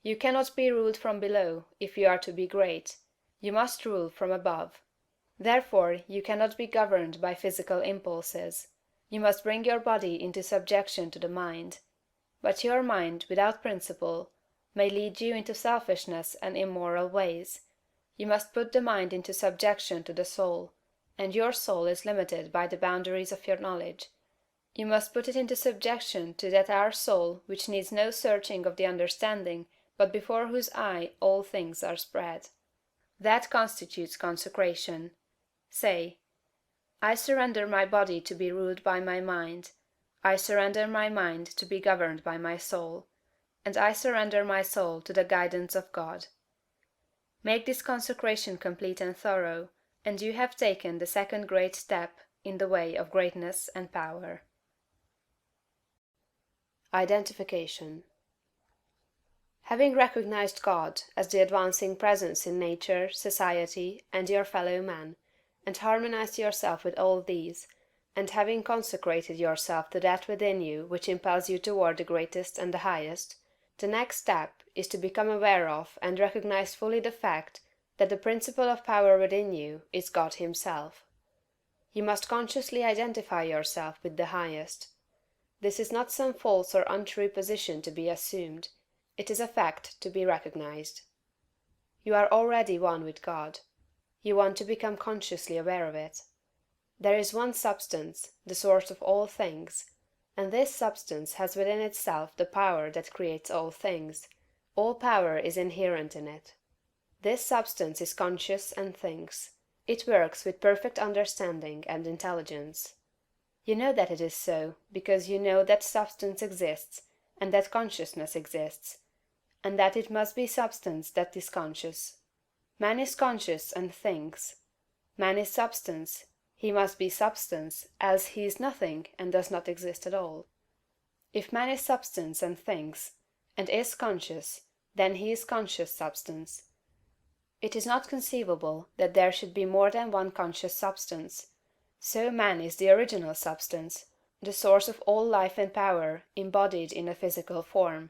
You cannot be ruled from below, if you are to be great. You must rule from above. Therefore you cannot be governed by physical impulses. You must bring your body into subjection to the mind. But your mind, without principle, may lead you into selfishness and immoral ways. You must put the mind into subjection to the soul, and your soul is limited by the boundaries of your knowledge. You must put it into subjection to that our soul which needs no searching of the understanding, but before whose eye all things are spread. That constitutes consecration. Say, I surrender my body to be ruled by my mind. I surrender my mind to be governed by my soul. And I surrender my soul to the guidance of God. Make this consecration complete and thorough, and you have taken the second great step in the way of greatness and power. Identification. Having recognized God as the advancing presence in nature, society, and your fellow men, and harmonized yourself with all these, and having consecrated yourself to that within you which impels you toward the greatest and the highest, the next step is to become aware of and recognize fully the fact that the principle of power within you is God himself. You must consciously identify yourself with the highest. This is not some false or untrue position to be assumed. It is a fact to be recognized. You are already one with God. You want to become consciously aware of it. There is one substance, the source of all things, and this substance has within itself the power that creates all things. All power is inherent in it. This substance is conscious and thinks. It works with perfect understanding and intelligence. You know that it is so, because you know that substance exists, and that consciousness exists, and that it must be substance that is conscious. Man is conscious and thinks. Man is substance. He must be substance, else he is nothing and does not exist at all. If man is substance and thinks, and is conscious, then he is conscious substance. It is not conceivable that there should be more than one conscious substance. So man is the original substance, the source of all life and power, embodied in a physical form.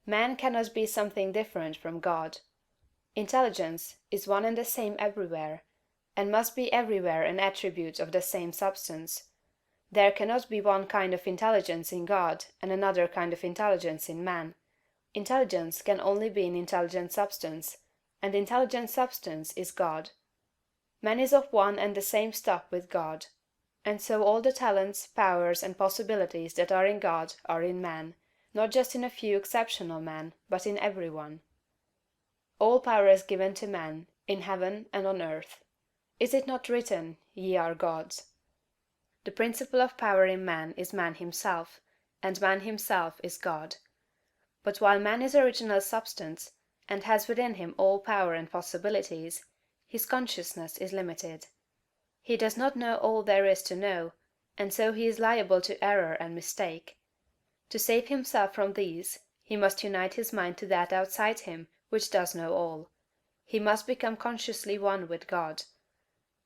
Man cannot be something different from God. Intelligence is one and the same everywhere, and must be everywhere an attribute of the same substance. There cannot be one kind of intelligence in God and another kind of intelligence in man. Intelligence can only be in intelligent substance, and intelligent substance is God. Man is of one and the same stuff with God, and so all the talents, powers, and possibilities that are in God are in man, not just in a few exceptional men, but in every one. All power is given to man, in heaven and on earth. Is it not written, Ye are gods? The principle of power in man is man himself, and man himself is God. But while man is original substance, and has within him all power and possibilities, his consciousness is limited. He does not know all there is to know, and so he is liable to error and mistake. To save himself from these, he must unite his mind to that outside him which does know all. He must become consciously one with God.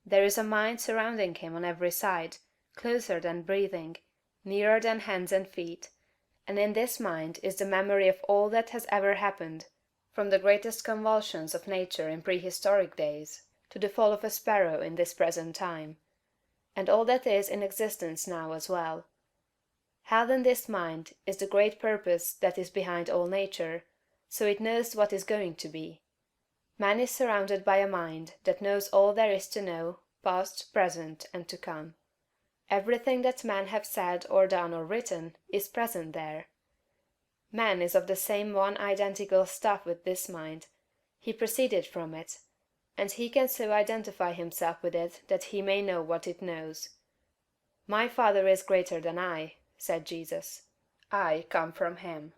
There is a mind surrounding him on every side, closer than breathing, nearer than hands and feet, and in this mind is the memory of all that has ever happened, from the greatest convulsions of nature in prehistoric days to the fall of a sparrow in this present time, and all that is in existence now as well. Held in this mind is the great purpose that is behind all nature, so it knows what is going to be. Man is surrounded by a mind that knows all there is to know, past, present, and to come. Everything that men have said or done or written is present there. Man is of the same one identical stuff with this mind. He proceeded from it, and he can so identify himself with it that he may know what it knows. My Father is greater than I, said Jesus. I come from him.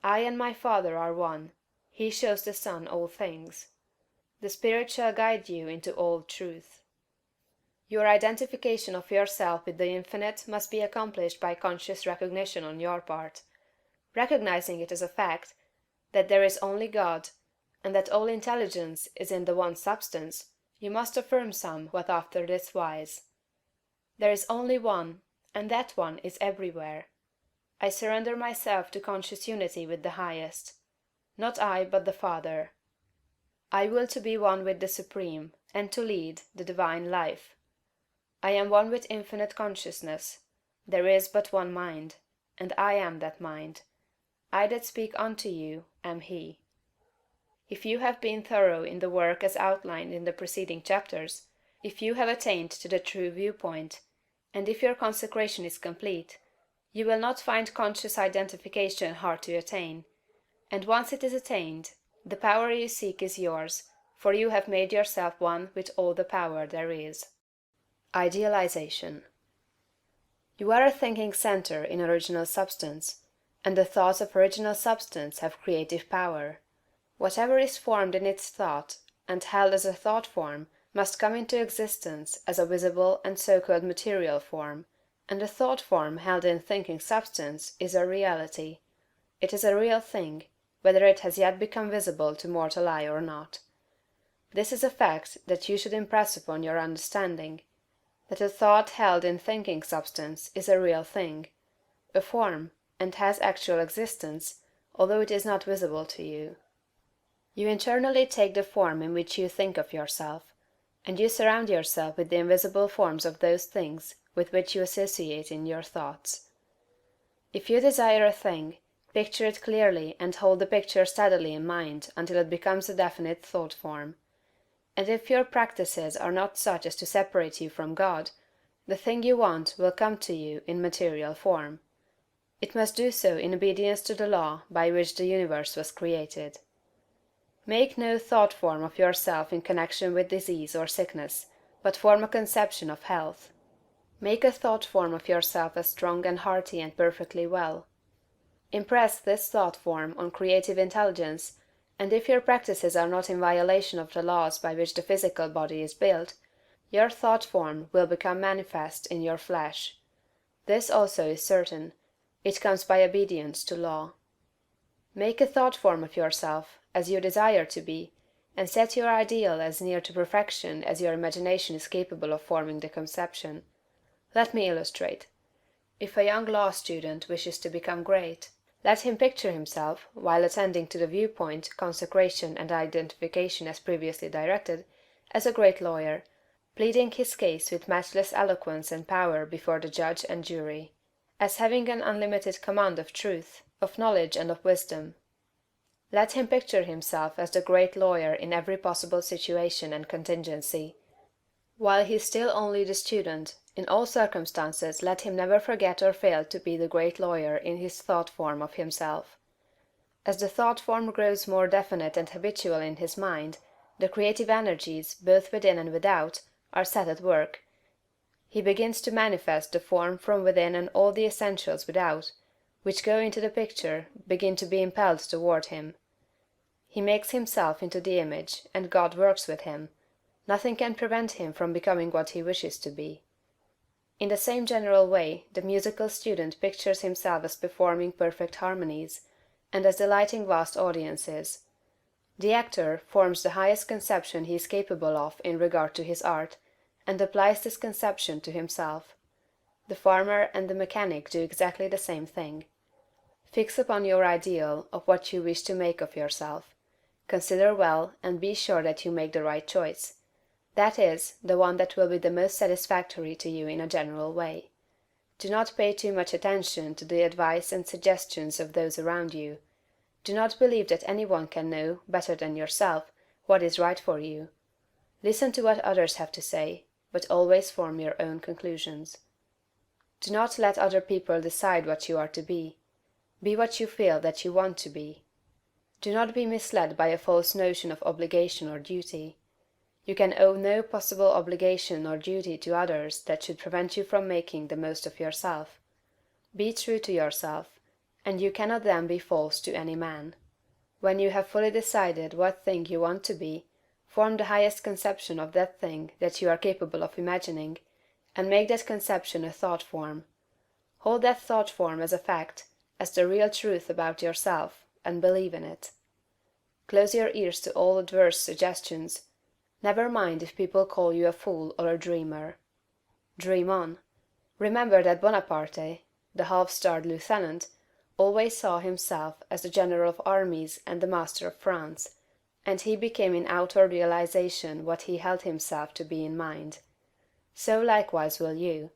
I and my Father are one. He shows the Son all things. The Spirit shall guide you into all truth. Your identification of yourself with the infinite must be accomplished by conscious recognition on your part. Recognizing it as a fact, that there is only God, and that all intelligence is in the one substance, you must affirm somewhat after this wise: There is only one, and that one is everywhere. I surrender myself to conscious unity with the Highest. Not I, but the Father. I will to be one with the Supreme, and to lead the divine life. I am one with infinite consciousness. There is but one mind, and I am that mind. I that speak unto you am He. If you have been thorough in the work as outlined in the preceding chapters, if you have attained to the true viewpoint, and if your consecration is complete, you will not find conscious identification hard to attain, and once it is attained, the power you seek is yours, for you have made yourself one with all the power there is. Idealization. You are a thinking centre in original substance, and the thoughts of original substance have creative power. Whatever is formed in its thought, and held as a thought form, must come into existence as a visible and so-called material form, and a thought form held in thinking substance is a reality. It is a real thing, whether it has yet become visible to mortal eye or not. This is a fact that you should impress upon your understanding, that a thought held in thinking substance is a real thing, a form, and has actual existence, although it is not visible to you. You internally take the form in which you think of yourself, and you surround yourself with the invisible forms of those things with which you associate in your thoughts. If you desire a thing, picture it clearly and hold the picture steadily in mind until it becomes a definite thought form. And if your practices are not such as to separate you from God, the thing you want will come to you in material form. It must do so in obedience to the law by which the universe was created. Make no thought form of yourself in connection with disease or sickness, but form a conception of health. Make a thought form of yourself as strong and hearty and perfectly well. Impress this thought form on creative intelligence, and if your practices are not in violation of the laws by which the physical body is built, your thought form will become manifest in your flesh. This also is certain: it comes by obedience to law. Make a thought form of yourself, as you desire to be, and set your ideal as near to perfection as your imagination is capable of forming the conception. Let me illustrate. If a young law student wishes to become great, let him picture himself, while attending to the viewpoint, consecration, and identification as previously directed, as a great lawyer, pleading his case with matchless eloquence and power before the judge and jury, as having an unlimited command of truth, of knowledge, and of wisdom. Let him picture himself as the great lawyer in every possible situation and contingency. While he is still only the student, in all circumstances let him never forget or fail to be the great lawyer in his thought form of himself. As the thought form grows more definite and habitual in his mind, the creative energies, both within and without, are set at work. He begins to manifest the form from within, and all the essentials without, which go into the picture, begin to be impelled toward him. He makes himself into the image, and God works with him. Nothing can prevent him from becoming what he wishes to be. In the same general way, the musical student pictures himself as performing perfect harmonies, and as delighting vast audiences. The actor forms the highest conception he is capable of in regard to his art, and applies this conception to himself. The farmer and the mechanic do exactly the same thing. Fix upon your ideal of what you wish to make of yourself. Consider well, and be sure that you make the right choice. That is, the one that will be the most satisfactory to you in a general way. Do not pay too much attention to the advice and suggestions of those around you. Do not believe that any one can know, better than yourself, what is right for you. Listen to what others have to say, but always form your own conclusions. Do not let other people decide what you are to be. Be what you feel that you want to be. Do not be misled by a false notion of obligation or duty. You can owe no possible obligation or duty to others that should prevent you from making the most of yourself. Be true to yourself, and you cannot then be false to any man. When you have fully decided what thing you want to be, Form the highest conception of that thing that you are capable of imagining, and make that conception a thought form. Hold that thought form as a fact, as the real truth about yourself, and believe in it. Close your ears to all adverse suggestions. Never mind if people call you a fool or a dreamer. Dream on. Remember that Bonaparte, the half-starved lieutenant, always saw himself as the general of armies and the master of France, and he became in outward realization what he held himself to be in mind. So likewise will you.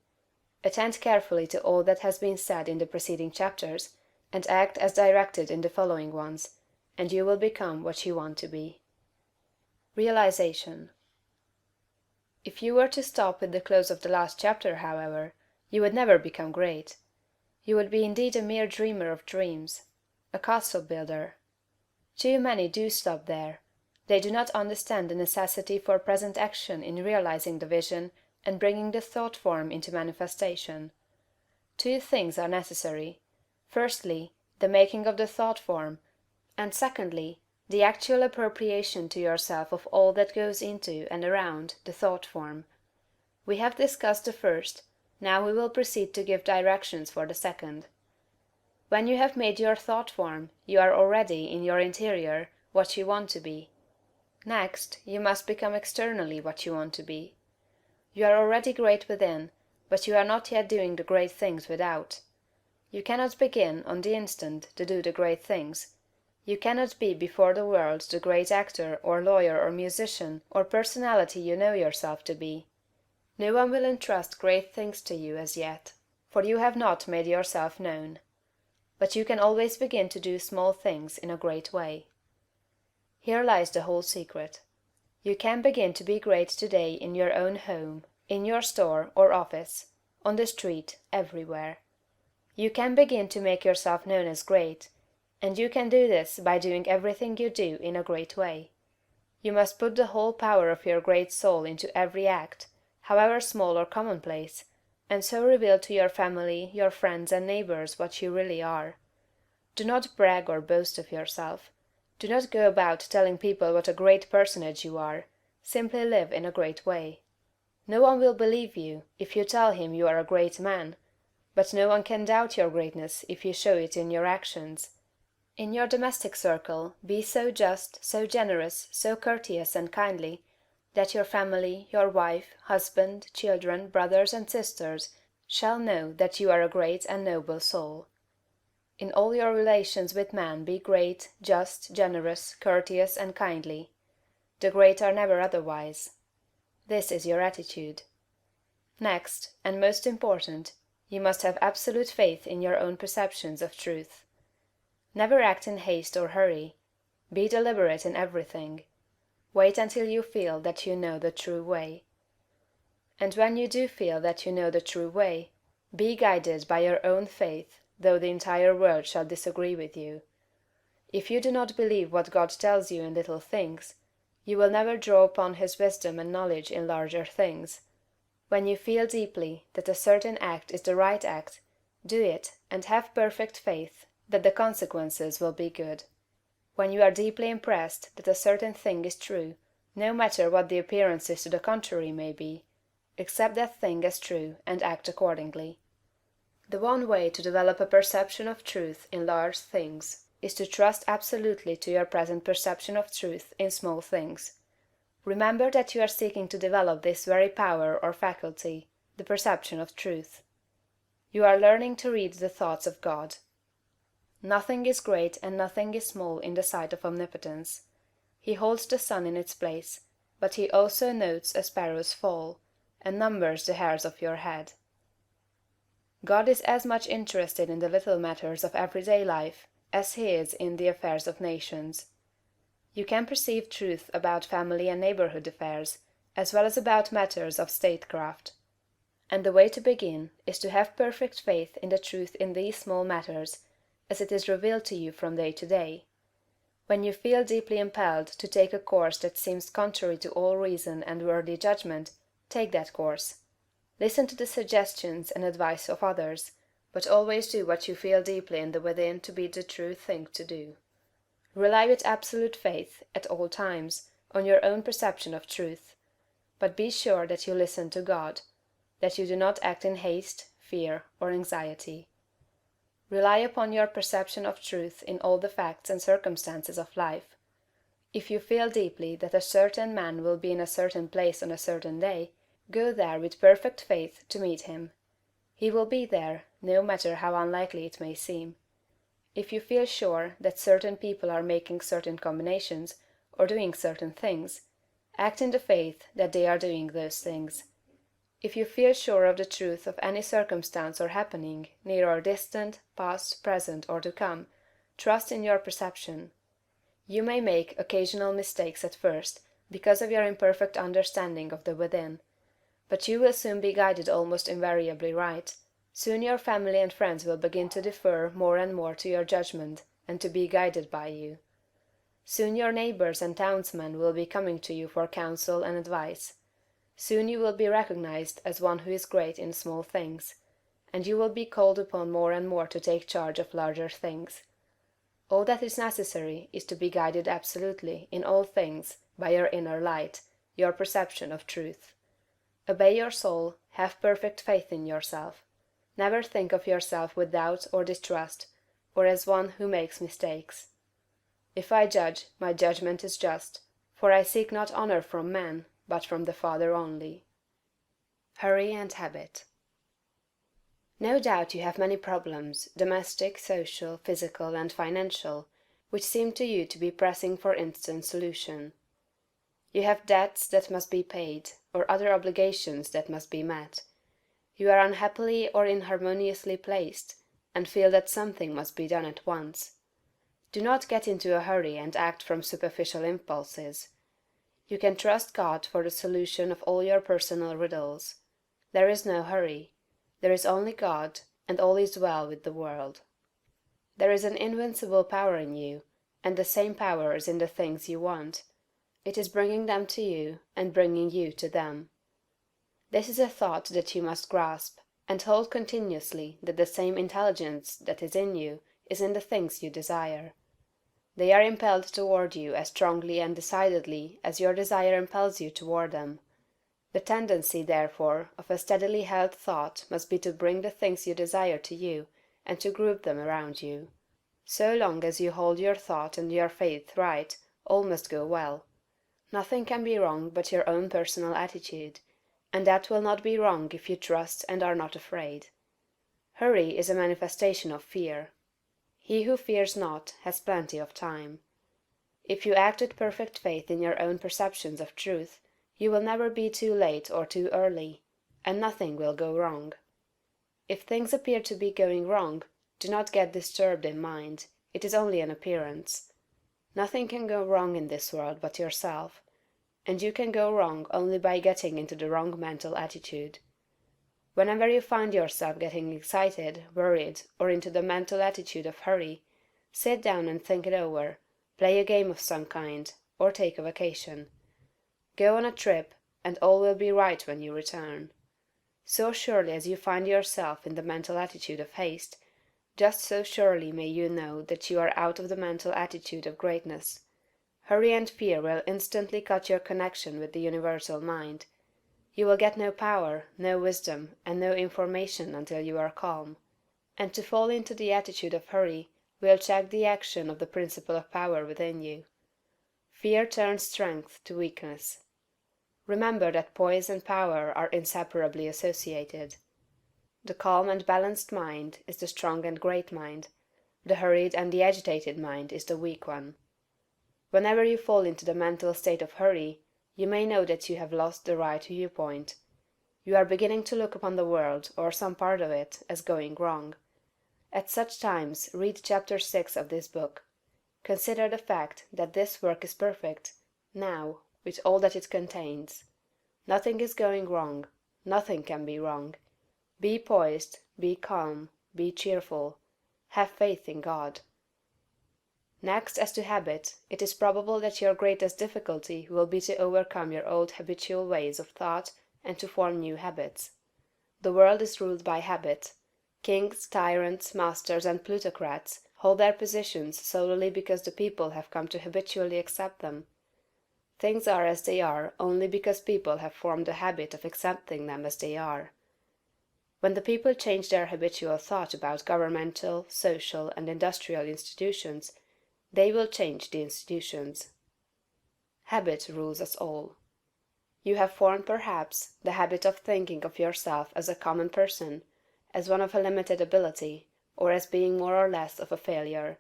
Attend carefully to all that has been said in the preceding chapters, and act as directed in the following ones, and you will become what you want to be. Realization. If you were to stop with the close of the last chapter, however, you would never become great. You would be indeed a mere dreamer of dreams, a castle builder. Too many do stop there. They do not understand the necessity for present action in realizing the vision and bringing the thought form into manifestation. Two things are necessary: firstly, the making of the thought form, and secondly, the actual appropriation to yourself of all that goes into and around the thought form. We have discussed the first, now we will proceed to give directions for the second. When you have made your thought form, you are already, in your interior, what you want to be. Next, you must become externally what you want to be. You are already great within, but you are not yet doing the great things without. You cannot begin, on the instant, to do the great things. You cannot be before the world the great actor or lawyer or musician or personality you know yourself to be. No one will entrust great things to you as yet, for you have not made yourself known. But you can always begin to do small things in a great way. Here lies the whole secret. You can begin to be great today in your own home, in your store or office, on the street, everywhere. You can begin to make yourself known as great, and you can do this by doing everything you do in a great way. You must put the whole power of your great soul into every act, however small or commonplace, and so reveal to your family, your friends and neighbors what you really are. Do not brag or boast of yourself. Do not go about telling people what a great personage you are. Simply live in a great way. No one will believe you if you tell him you are a great man, but no one can doubt your greatness if you show it in your actions. In your domestic circle, be so just, so generous, so courteous and kindly, that your family, your wife, husband, children, brothers and sisters shall know that you are a great and noble soul. In all your relations with men be great, just, generous, courteous and kindly. The great are never otherwise. This is your attitude. Next, and most important, you must have absolute faith in your own perceptions of truth. Never act in haste or hurry. Be deliberate in everything. Wait until you feel that you know the true way. And when you do feel that you know the true way, be guided by your own faith, though the entire world shall disagree with you. If you do not believe what God tells you in little things, you will never draw upon his wisdom and knowledge in larger things. When you feel deeply that a certain act is the right act, do it and have perfect faith that the consequences will be good. When you are deeply impressed that a certain thing is true, no matter what the appearances to the contrary may be, accept that thing as true and act accordingly. The one way to develop a perception of truth in large things is to trust absolutely to your present perception of truth in small things. Remember that you are seeking to develop this very power or faculty, the perception of truth. You are learning to read the thoughts of God. Nothing is great and nothing is small in the sight of omnipotence. He holds the sun in its place, but he also notes a sparrow's fall, and numbers the hairs of your head. God is as much interested in the little matters of everyday life as he is in the affairs of nations. You can perceive truth about family and neighborhood affairs, as well as about matters of statecraft. And the way to begin is to have perfect faith in the truth in these small matters, as it is revealed to you from day to day. When you feel deeply impelled to take a course that seems contrary to all reason and worthy judgment, take that course. Listen to the suggestions and advice of others, but always do what you feel deeply in the within to be the true thing to do. Rely with absolute faith, at all times, on your own perception of truth, but be sure that you listen to God, that you do not act in haste, fear, or anxiety. Rely upon your perception of truth in all the facts and circumstances of life. If you feel deeply that a certain man will be in a certain place on a certain day, go there with perfect faith to meet him. He will be there, no matter how unlikely it may seem. If you feel sure that certain people are making certain combinations, or doing certain things, act in the faith that they are doing those things. If you feel sure of the truth of any circumstance or happening, near or distant, past, present, or to come, trust in your perception. You may make occasional mistakes at first, because of your imperfect understanding of the within, but you will soon be guided almost invariably right. Soon your family and friends will begin to defer more and more to your judgment, and to be guided by you. Soon your neighbors and townsmen will be coming to you for counsel and advice. Soon you will be recognized as one who is great in small things, and you will be called upon more and more to take charge of larger things. All that is necessary is to be guided absolutely in all things by your inner light, your perception of truth. Obey your soul, have perfect faith in yourself. Never think of yourself with doubt or distrust, or as one who makes mistakes. If I judge, my judgment is just, for I seek not honor from man, but from the Father only. Hurry and Habit. No doubt you have many problems, domestic, social, physical, and financial, which seem to you to be pressing for instant solution. You have debts that must be paid, or other obligations that must be met. You are unhappily or inharmoniously placed, and feel that something must be done at once. Do not get into a hurry and act from superficial impulses. You can trust God for the solution of all your personal riddles. There is no hurry. There is only God, and all is well with the world. There is an invincible power in you, and the same power is in the things you want. It is bringing them to you, and bringing you to them. This is a thought that you must grasp, and hold continuously that the same intelligence that is in you is in the things you desire. They are impelled toward you as strongly and decidedly as your desire impels you toward them. The tendency, therefore, of a steadily held thought must be to bring the things you desire to you, and to group them around you. So long as you hold your thought and your faith right, all must go well. Nothing can be wrong but your own personal attitude, and that will not be wrong if you trust and are not afraid. Hurry is a manifestation of fear. He who fears not has plenty of time. If you act with perfect faith in your own perceptions of truth, you will never be too late or too early, and nothing will go wrong. If things appear to be going wrong, do not get disturbed in mind, it is only an appearance. Nothing can go wrong in this world but yourself, and you can go wrong only by getting into the wrong mental attitude. Whenever you find yourself getting excited, worried, or into the mental attitude of hurry, sit down and think it over, play a game of some kind, or take a vacation. Go on a trip, and all will be right when you return. So surely as you find yourself in the mental attitude of haste, just so surely may you know that you are out of the mental attitude of greatness. Hurry and fear will instantly cut your connection with the universal mind. You will get no power, no wisdom, and no information until you are calm. And to fall into the attitude of hurry will check the action of the principle of power within you. Fear turns strength to weakness. Remember that poise and power are inseparably associated. The calm and balanced mind is the strong and great mind, the hurried and the agitated mind is the weak one. Whenever you fall into the mental state of hurry, you may know that you have lost the right viewpoint. You are beginning to look upon the world, or some part of it, as going wrong. At such times read chapter 6 of this book. Consider the fact that this work is perfect, now, with all that it contains. Nothing is going wrong, nothing can be wrong. Be poised, be calm, be cheerful. Have faith in God. Next, as to habit, it is probable that your greatest difficulty will be to overcome your old habitual ways of thought and to form new habits. The world is ruled by habit. Kings, tyrants, masters, and plutocrats hold their positions solely because the people have come to habitually accept them. Things are as they are only because people have formed the habit of accepting them as they are. When the people change their habitual thought about governmental, social, and industrial institutions, they will change the institutions. Habit rules us all. You have formed, perhaps, the habit of thinking of yourself as a common person, as one of a limited ability, or as being more or less of a failure.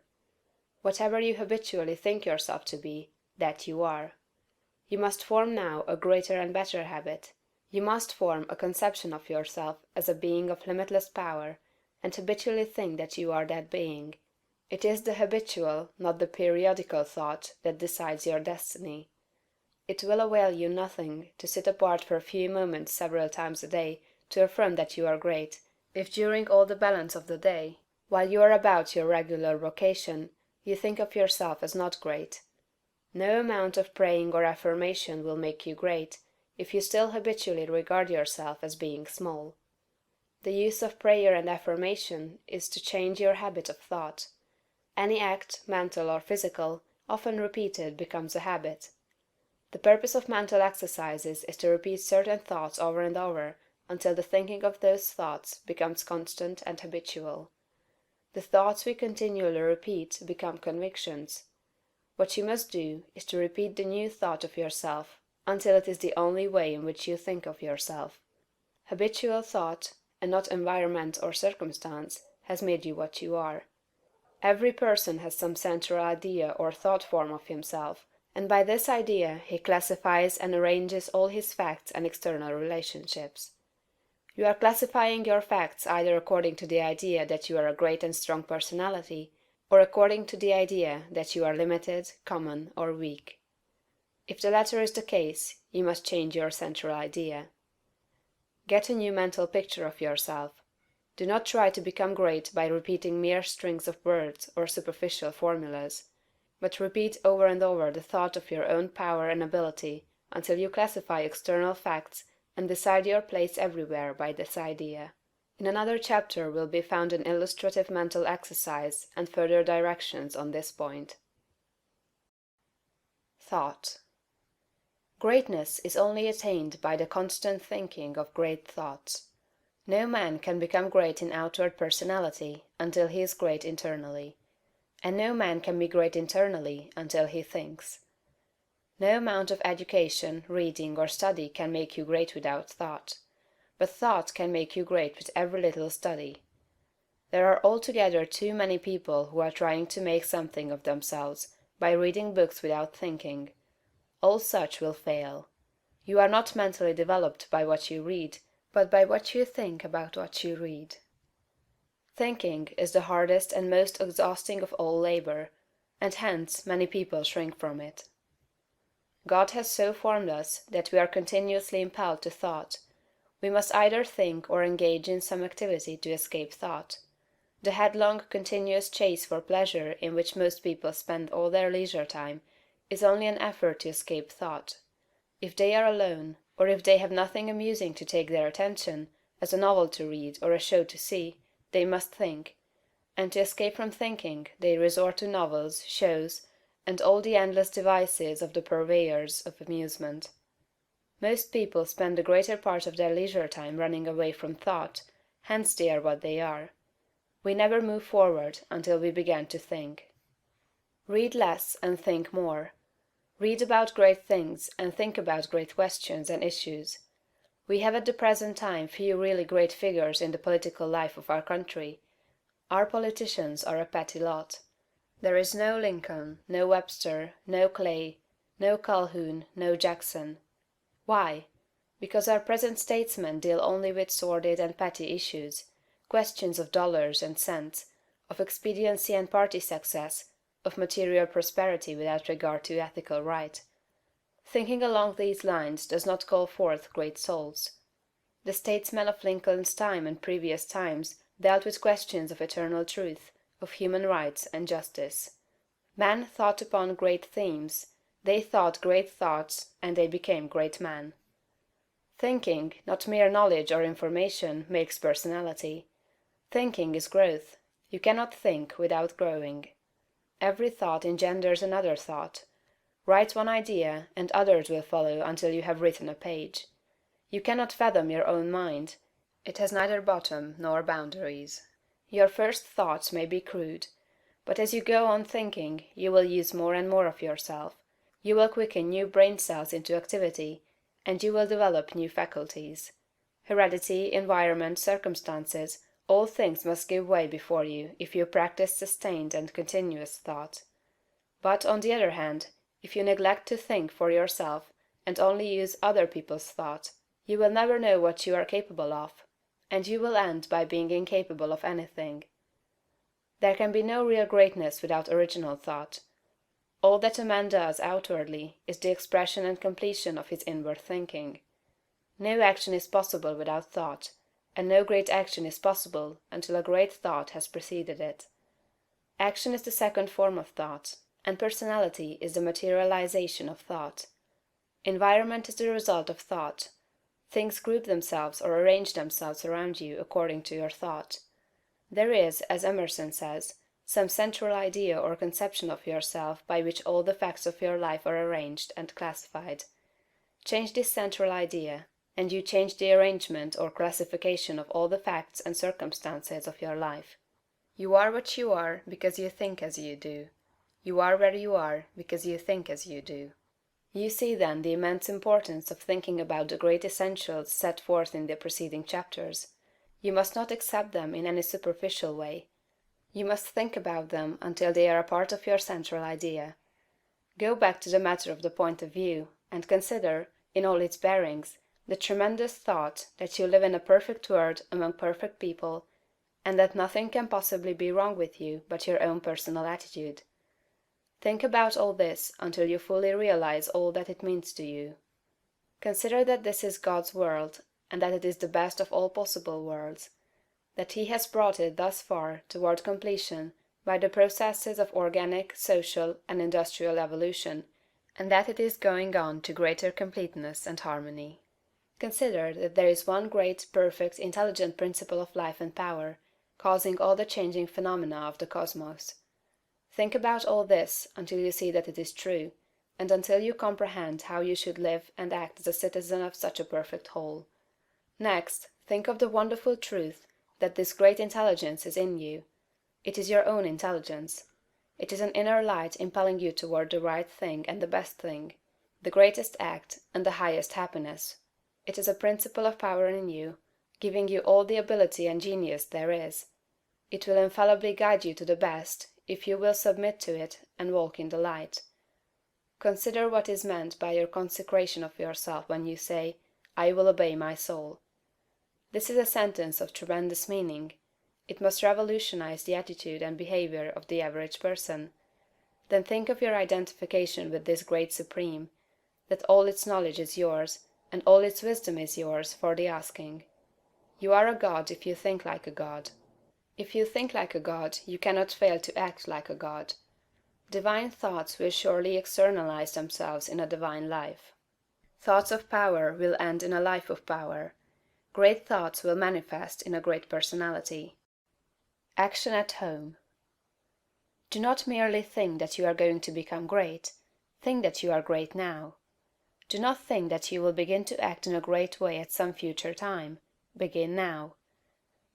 Whatever you habitually think yourself to be, that you are. You must form now a greater and better habit. You must form a conception of yourself as a being of limitless power, and habitually think that you are that being. It is the habitual, not the periodical thought that decides your destiny. It will avail you nothing to sit apart for a few moments several times a day to affirm that you are great, if during all the balance of the day, while you are about your regular vocation, you think of yourself as not great. No amount of praying or affirmation will make you great, if you still habitually regard yourself as being small. The use of prayer and affirmation is to change your habit of thought. Any act, mental or physical, often repeated becomes a habit. The purpose of mental exercises is to repeat certain thoughts over and over until the thinking of those thoughts becomes constant and habitual. The thoughts we continually repeat become convictions. What you must do is to repeat the new thought of yourself until it is the only way in which you think of yourself. Habitual thought, and not environment or circumstance, has made you what you are. Every person has some central idea or thought form of himself, and by this idea he classifies and arranges all his facts and external relationships. You are classifying your facts either according to the idea that you are a great and strong personality, or according to the idea that you are limited, common, or weak. If the latter is the case, you must change your central idea. Get a new mental picture of yourself. Do not try to become great by repeating mere strings of words or superficial formulas, but repeat over and over the thought of your own power and ability until you classify external facts and decide your place everywhere by this idea. In another chapter will be found an illustrative mental exercise and further directions on this point. Thought. Greatness is only attained by the constant thinking of great thoughts. No man can become great in outward personality until he is great internally. And no man can be great internally until he thinks. No amount of education, reading, or study can make you great without thought. But thought can make you great with every little study. There are altogether too many people who are trying to make something of themselves by reading books without thinking. All such will fail. You are not mentally developed by what you read, but by what you think about what you read. Thinking is the hardest and most exhausting of all labor, and hence many people shrink from it. God has so formed us that we are continuously impelled to thought. We must either think or engage in some activity to escape thought. The headlong, continuous chase for pleasure in which most people spend all their leisure time is only an effort to escape thought. If they are alone, or if they have nothing amusing to take their attention, as a novel to read or a show to see, they must think, and to escape from thinking they resort to novels, shows, and all the endless devices of the purveyors of amusement. Most people spend the greater part of their leisure time running away from thought, hence they are what they are. We never move forward until we begin to think. Read less and think more. Read about great things and think about great questions and issues. We have at the present time few really great figures in the political life of our country. Our politicians are a petty lot. There is no Lincoln, no Webster, no Clay, no Calhoun, no Jackson. Why? Because our present statesmen deal only with sordid and petty issues, questions of dollars and cents, of expediency and party success, of material prosperity without regard to ethical right. Thinking along these lines does not call forth great souls. The statesmen of Lincoln's time and previous times dealt with questions of eternal truth, of human rights and justice. Men thought upon great themes, they thought great thoughts, and they became great men. Thinking, not mere knowledge or information, makes personality. Thinking is growth. You cannot think without growing. Every thought engenders another thought. Write one idea, and others will follow until you have written a page. You cannot fathom your own mind. It has neither bottom nor boundaries. Your first thoughts may be crude, but as you go on thinking you will use more and more of yourself, you will quicken new brain cells into activity, and you will develop new faculties. Heredity, environment, circumstances, all things must give way before you if you practice sustained and continuous thought. But, on the other hand, if you neglect to think for yourself, and only use other people's thought, you will never know what you are capable of, and you will end by being incapable of anything. There can be no real greatness without original thought. All that a man does outwardly is the expression and completion of his inward thinking. No action is possible without thought, and no great action is possible until a great thought has preceded it. Action is the second form of thought, and personality is the materialization of thought. Environment is the result of thought. Things group themselves or arrange themselves around you according to your thought. There is, as Emerson says, some central idea or conception of yourself by which all the facts of your life are arranged and classified. Change this central idea, and you change the arrangement or classification of all the facts and circumstances of your life. You are what you are because you think as you do. You are where you are because you think as you do. You see then the immense importance of thinking about the great essentials set forth in the preceding chapters. You must not accept them in any superficial way. You must think about them until they are a part of your central idea. Go back to the matter of the point of view, and consider, in all its bearings, the tremendous thought that you live in a perfect world among perfect people, and that nothing can possibly be wrong with you but your own personal attitude. Think about all this until you fully realize all that it means to you. Consider that this is God's world, and that it is the best of all possible worlds, that He has brought it thus far toward completion by the processes of organic, social, and industrial evolution, and that it is going on to greater completeness and harmony. Consider that there is one great, perfect, intelligent principle of life and power, causing all the changing phenomena of the cosmos. Think about all this until you see that it is true, and until you comprehend how you should live and act as a citizen of such a perfect whole. Next, think of the wonderful truth that this great intelligence is in you. It is your own intelligence. It is an inner light impelling you toward the right thing and the best thing, the greatest act and the highest happiness. It is a principle of power in you, giving you all the ability and genius there is. It will infallibly guide you to the best, if you will submit to it and walk in the light. Consider what is meant by your consecration of yourself when you say, "I will obey my soul." This is a sentence of tremendous meaning. It must revolutionize the attitude and behavior of the average person. Then think of your identification with this great Supreme, that all its knowledge is yours, and all its wisdom is yours for the asking. You are a god if you think like a god. If you think like a god, you cannot fail to act like a god. Divine thoughts will surely externalize themselves in a divine life. Thoughts of power will end in a life of power. Great thoughts will manifest in a great personality. Action at home. Do not merely think that you are going to become great. Think that you are great now. Do not think that you will begin to act in a great way at some future time. Begin now.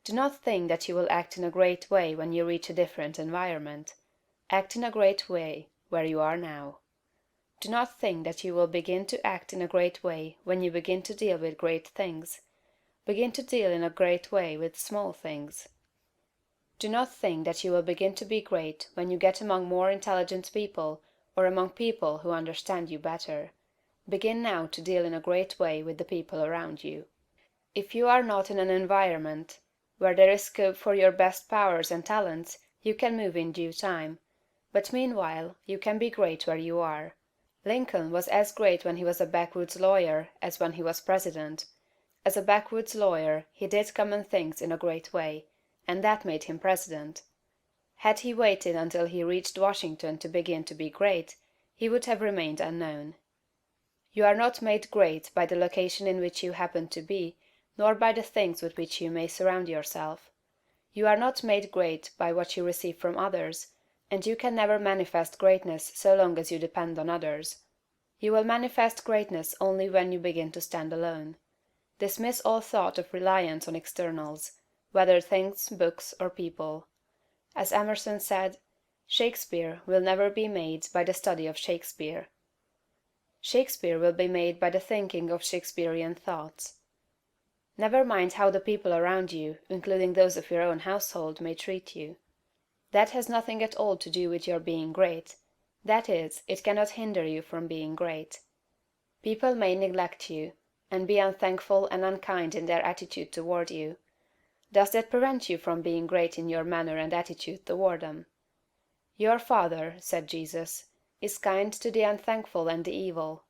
Do not think that you will act in a great way when you reach a different environment. Act in a great way where you are now. Do not think that you will begin to act in a great way when you begin to deal with great things. Begin to deal in a great way with small things. Do not think that you will begin to be great when you get among more intelligent people or among people who understand you better. Begin now to deal in a great way with the people around you. If you are not in an environment where there is scope for your best powers and talents, you can move in due time, but meanwhile you can be great where you are. Lincoln was as great when he was a backwoods lawyer as when he was president. As a backwoods lawyer he did common things in a great way, and that made him president. Had he waited until he reached Washington to begin to be great, he would have remained unknown. You are not made great by the location in which you happen to be, nor by the things with which you may surround yourself. You are not made great by what you receive from others, and you can never manifest greatness so long as you depend on others. You will manifest greatness only when you begin to stand alone. Dismiss all thought of reliance on externals, whether things, books, or people. As Emerson said, Shakespeare will never be made by the study of Shakespeare. Shakespeare will be made by the thinking of Shakespearean thoughts. Never mind how the people around you, including those of your own household, may treat you. That has nothing at all to do with your being great. That is, it cannot hinder you from being great. People may neglect you, and be unthankful and unkind in their attitude toward you. Does that prevent you from being great in your manner and attitude toward them? Your Father, said Jesus, is kind to the unthankful and the evil.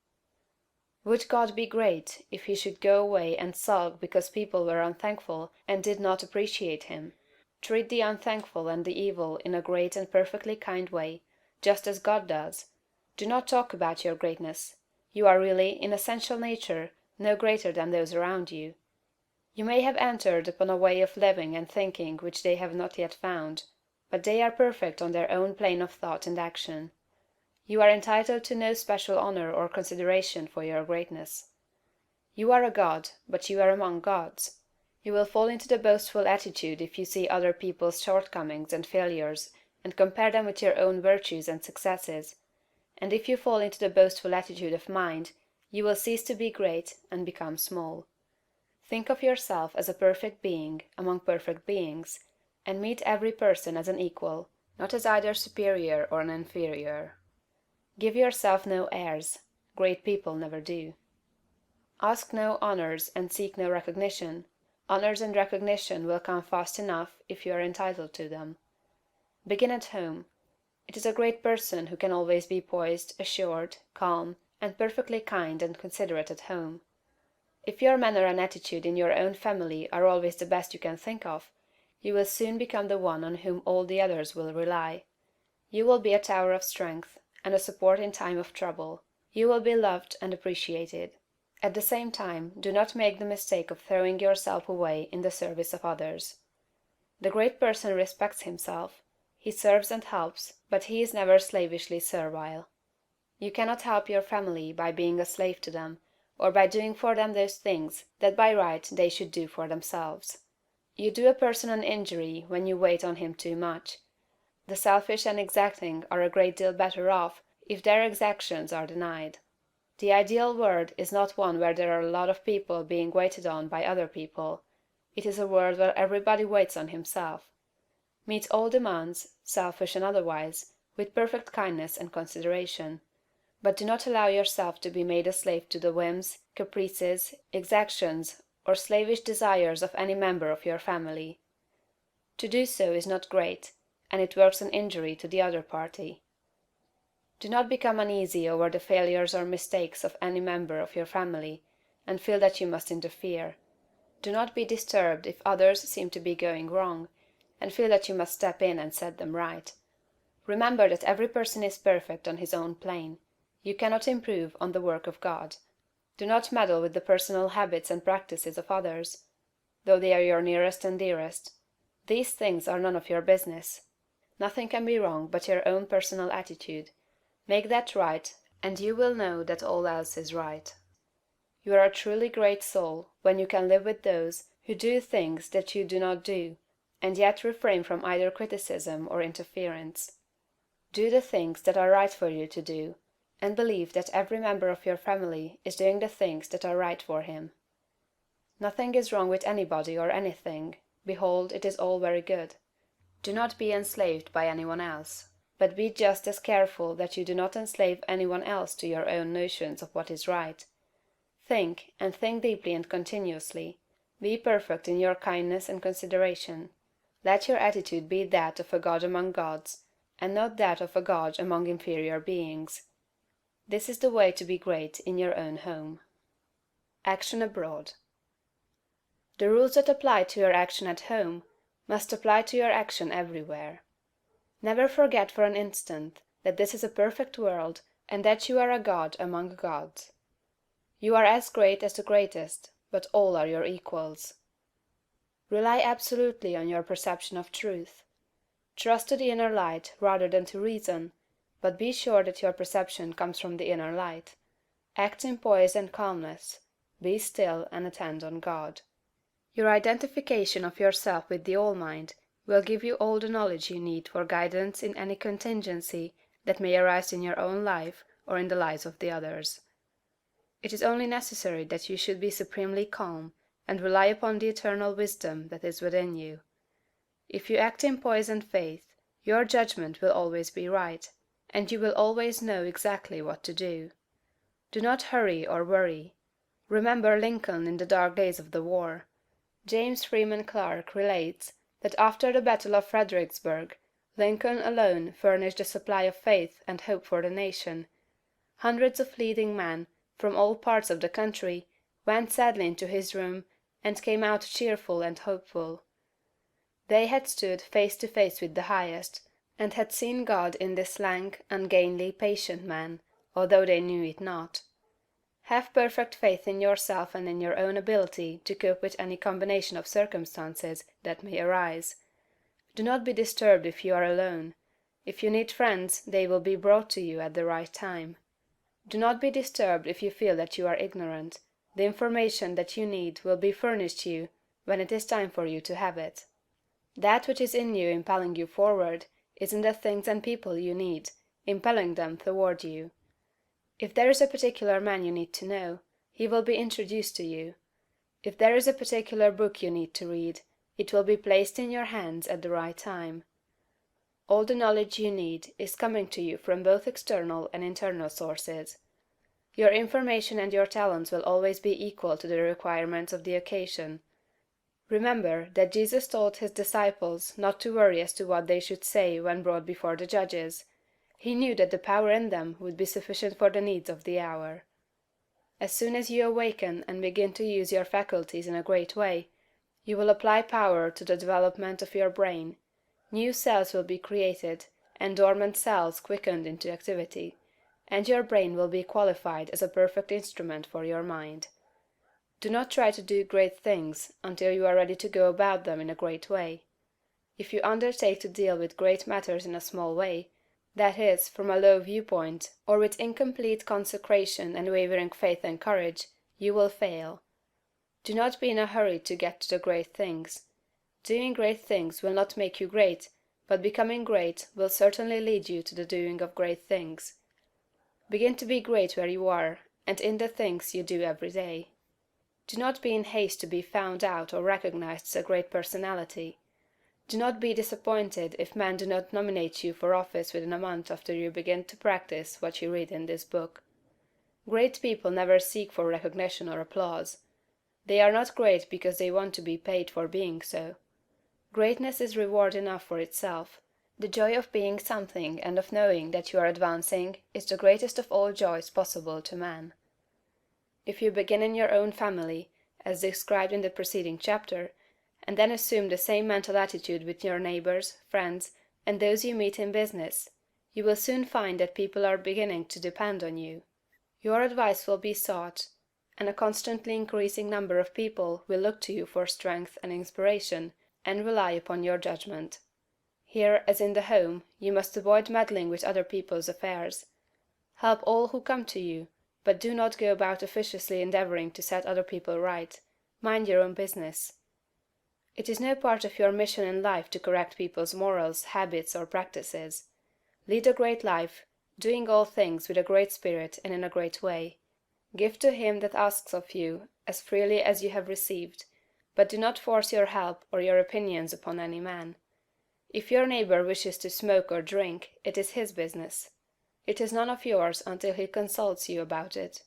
Would God be great if he should go away and sulk because people were unthankful and did not appreciate him? Treat the unthankful and the evil in a great and perfectly kind way, just as God does. Do not talk about your greatness. You are really, in essential nature, no greater than those around you. You may have entered upon a way of living and thinking which they have not yet found, but they are perfect on their own plane of thought and action. You are entitled to no special honor or consideration for your greatness. You are a god, but you are among gods. You will fall into the boastful attitude if you see other people's shortcomings and failures and compare them with your own virtues and successes, and if you fall into the boastful attitude of mind, you will cease to be great and become small. Think of yourself as a perfect being among perfect beings, and meet every person as an equal, not as either superior or an inferior. Give yourself no airs. Great people never do. Ask no honors and seek no recognition. Honors and recognition will come fast enough if you are entitled to them. Begin at home. It is a great person who can always be poised, assured, calm, and perfectly kind and considerate at home. If your manner and attitude in your own family are always the best you can think of, you will soon become the one on whom all the others will rely. You will be a tower of strength, and a support in time of trouble. You will be loved and appreciated. At the same time, do not make the mistake of throwing yourself away in the service of others. The great person respects himself. He serves and helps, but he is never slavishly servile. You cannot help your family by being a slave to them, or by doing for them those things that by right they should do for themselves. You do a person an injury when you wait on him too much. The selfish and exacting are a great deal better off if their exactions are denied. The ideal world is not one where there are a lot of people being waited on by other people. It is a world where everybody waits on himself. Meet all demands, selfish and otherwise, with perfect kindness and consideration. But do not allow yourself to be made a slave to the whims, caprices, exactions, or slavish desires of any member of your family. To do so is not great, and it works an injury to the other party. Do not become uneasy over the failures or mistakes of any member of your family, and feel that you must interfere. Do not be disturbed if others seem to be going wrong, and feel that you must step in and set them right. Remember that every person is perfect on his own plane. You cannot improve on the work of God. Do not meddle with the personal habits and practices of others, though they are your nearest and dearest. These things are none of your business. Nothing can be wrong but your own personal attitude. Make that right, and you will know that all else is right. You are a truly great soul when you can live with those who do things that you do not do, and yet refrain from either criticism or interference. Do the things that are right for you to do, and believe that every member of your family is doing the things that are right for him. Nothing is wrong with anybody or anything. Behold, it is all very good. Do not be enslaved by anyone else, but be just as careful that you do not enslave anyone else to your own notions of what is right. Think, and think deeply and continuously. Be perfect in your kindness and consideration. Let your attitude be that of a god among gods, and not that of a god among inferior beings. This is the way to be great in your own home. Action abroad. The rules that apply to your action at home must apply to your action everywhere. Never forget for an instant that this is a perfect world and that you are a god among gods. You are as great as the greatest, but all are your equals. Rely absolutely on your perception of truth. Trust to the inner light rather than to reason, but be sure that your perception comes from the inner light. Act in poise and calmness. Be still and attend on God. Your identification of yourself with the All-Mind will give you all the knowledge you need for guidance in any contingency that may arise in your own life or in the lives of the others. It is only necessary that you should be supremely calm, and rely upon the eternal wisdom that is within you. If you act in poise and faith, your judgment will always be right, and you will always know exactly what to do. Do not hurry or worry. Remember Lincoln in the dark days of the war. James Freeman Clarke relates that after the Battle of Fredericksburg, Lincoln alone furnished a supply of faith and hope for the nation. Hundreds of leading men, from all parts of the country, went sadly into his room and came out cheerful and hopeful. They had stood face to face with the Highest, and had seen God in this lank, ungainly, patient man, although they knew it not. Have perfect faith in yourself and in your own ability to cope with any combination of circumstances that may arise. Do not be disturbed if you are alone. If you need friends, they will be brought to you at the right time. Do not be disturbed if you feel that you are ignorant. The information that you need will be furnished you when it is time for you to have it. That which is in you impelling you forward is in the things and people you need, impelling them toward you. If there is a particular man you need to know, he will be introduced to you. If there is a particular book you need to read, it will be placed in your hands at the right time. All the knowledge you need is coming to you from both external and internal sources. Your information and your talents will always be equal to the requirements of the occasion. Remember that Jesus told his disciples not to worry as to what they should say when brought before the judges. He knew that the power in them would be sufficient for the needs of the hour. As soon as you awaken and begin to use your faculties in a great way, you will apply power to the development of your brain. New cells will be created, and dormant cells quickened into activity, and your brain will be qualified as a perfect instrument for your mind. Do not try to do great things until you are ready to go about them in a great way. If you undertake to deal with great matters in a small way, that is, from a low viewpoint, or with incomplete consecration and wavering faith and courage, you will fail. Do not be in a hurry to get to the great things. Doing great things will not make you great, but becoming great will certainly lead you to the doing of great things. Begin to be great where you are, and in the things you do every day. Do not be in haste to be found out or recognized as a great personality. Do not be disappointed if men do not nominate you for office within a month after you begin to practice what you read in this book. Great people never seek for recognition or applause. They are not great because they want to be paid for being so. Greatness is reward enough for itself. The joy of being something and of knowing that you are advancing is the greatest of all joys possible to man. If you begin in your own family, as described in the preceding chapter, and then assume the same mental attitude with your neighbors, friends, and those you meet in business, you will soon find that people are beginning to depend on you. Your advice will be sought, and a constantly increasing number of people will look to you for strength and inspiration, and rely upon your judgment. Here, as in the home, you must avoid meddling with other people's affairs. Help all who come to you, but do not go about officiously endeavoring to set other people right. Mind your own business. It is no part of your mission in life to correct people's morals, habits, or practices. Lead a great life, doing all things with a great spirit and in a great way. Give to him that asks of you as freely as you have received, but do not force your help or your opinions upon any man. If your neighbor wishes to smoke or drink, it is his business. It is none of yours until he consults you about it.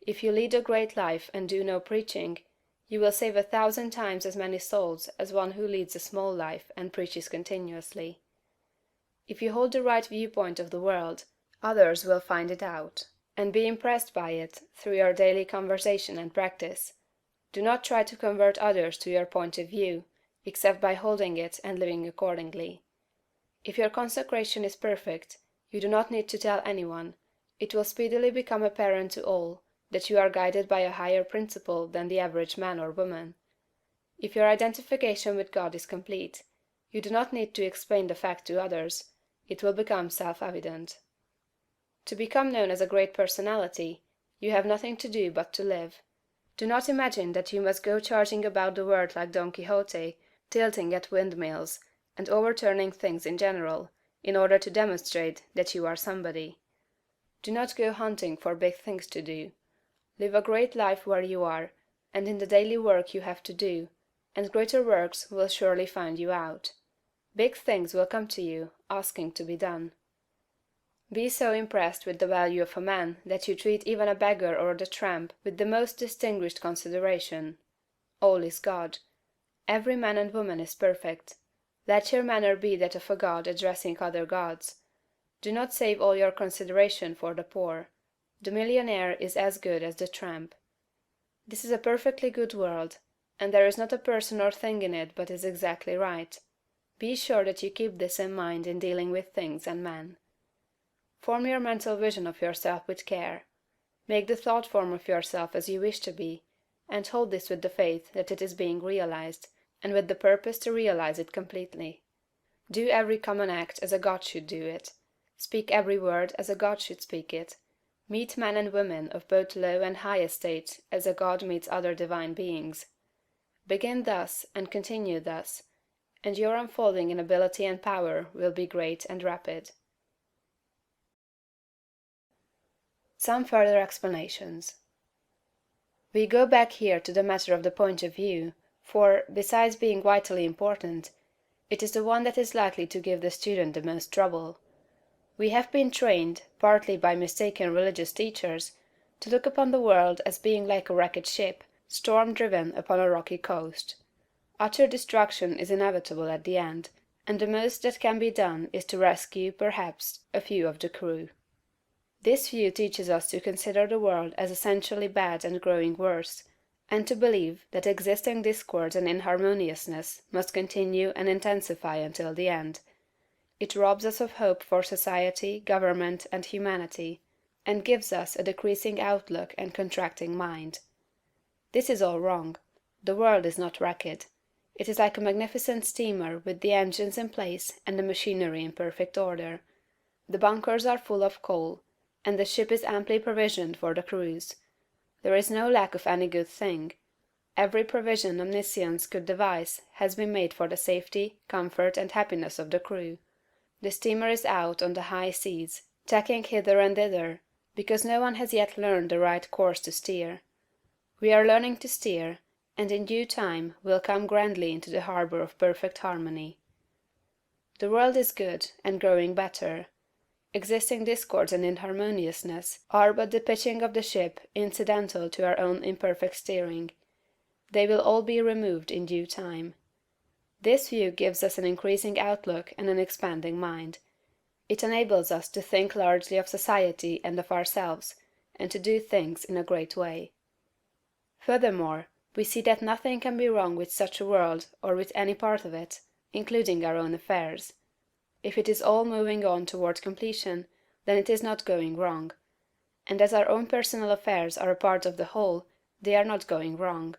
If you lead a great life and do no preaching, you will save 1,000 times as many souls as one who leads a small life and preaches continuously. If you hold the right viewpoint of the world, others will find it out, and be impressed by it through your daily conversation and practice. Do not try to convert others to your point of view, except by holding it and living accordingly. If your consecration is perfect, you do not need to tell anyone. It will speedily become apparent to all that you are guided by a higher principle than the average man or woman. If your identification with God is complete, You do not need to explain the fact to others, it will become self-evident. To become known as a great personality, you have nothing to do but to live. Do not imagine that you must go charging about the world like Don Quixote, tilting at windmills, and overturning things in general, in order to demonstrate that you are somebody. Do not go hunting for big things to do. Live a great life where you are, and in the daily work you have to do, and greater works will surely find you out. Big things will come to you, asking to be done. Be so impressed with the value of a man that you treat even a beggar or the tramp with the most distinguished consideration. All is God. Every man and woman is perfect. Let your manner be that of a god addressing other gods. Do not save all your consideration for the poor. The millionaire is as good as the tramp. This is a perfectly good world, and there is not a person or thing in it but is exactly right. Be sure that you keep this in mind in dealing with things and men. Form your mental vision of yourself with care. Make the thought form of yourself as you wish to be, and hold this with the faith that it is being realized, and with the purpose to realize it completely. Do every common act as a god should do it. Speak every word as a god should speak it. Meet men and women of both low and high estate as a god meets other divine beings. Begin thus and continue thus, and your unfolding in ability and power will be great and rapid. Some further explanations. We go back here to the matter of the point of view, for, besides being vitally important, it is the one that is likely to give the student the most trouble. We have been trained, partly by mistaken religious teachers, to look upon the world as being like a wrecked ship, storm-driven upon a rocky coast. Utter destruction is inevitable at the end, and the most that can be done is to rescue, perhaps, a few of the crew. This view teaches us to consider the world as essentially bad and growing worse, and to believe that existing discord and inharmoniousness must continue and intensify until the end. It robs us of hope for society, government, and humanity, and gives us a decreasing outlook and contracting mind. This is all wrong. The world is not wrecked. It is like a magnificent steamer with the engines in place and the machinery in perfect order. The bunkers are full of coal, and the ship is amply provisioned for the cruise. There is no lack of any good thing. Every provision omniscience could devise has been made for the safety, comfort, and happiness of the crew. The steamer is out on the high seas, tacking hither and thither, because no one has yet learned the right course to steer. We are learning to steer, and in due time will come grandly into the harbor of perfect harmony. The world is good, and growing better. Existing discords and inharmoniousness are but the pitching of the ship incidental to our own imperfect steering. They will all be removed in due time. This view gives us an increasing outlook and an expanding mind. It enables us to think largely of society and of ourselves, and to do things in a great way. Furthermore, we see that nothing can be wrong with such a world or with any part of it, including our own affairs. If it is all moving on toward completion, then it is not going wrong. And as our own personal affairs are a part of the whole, they are not going wrong.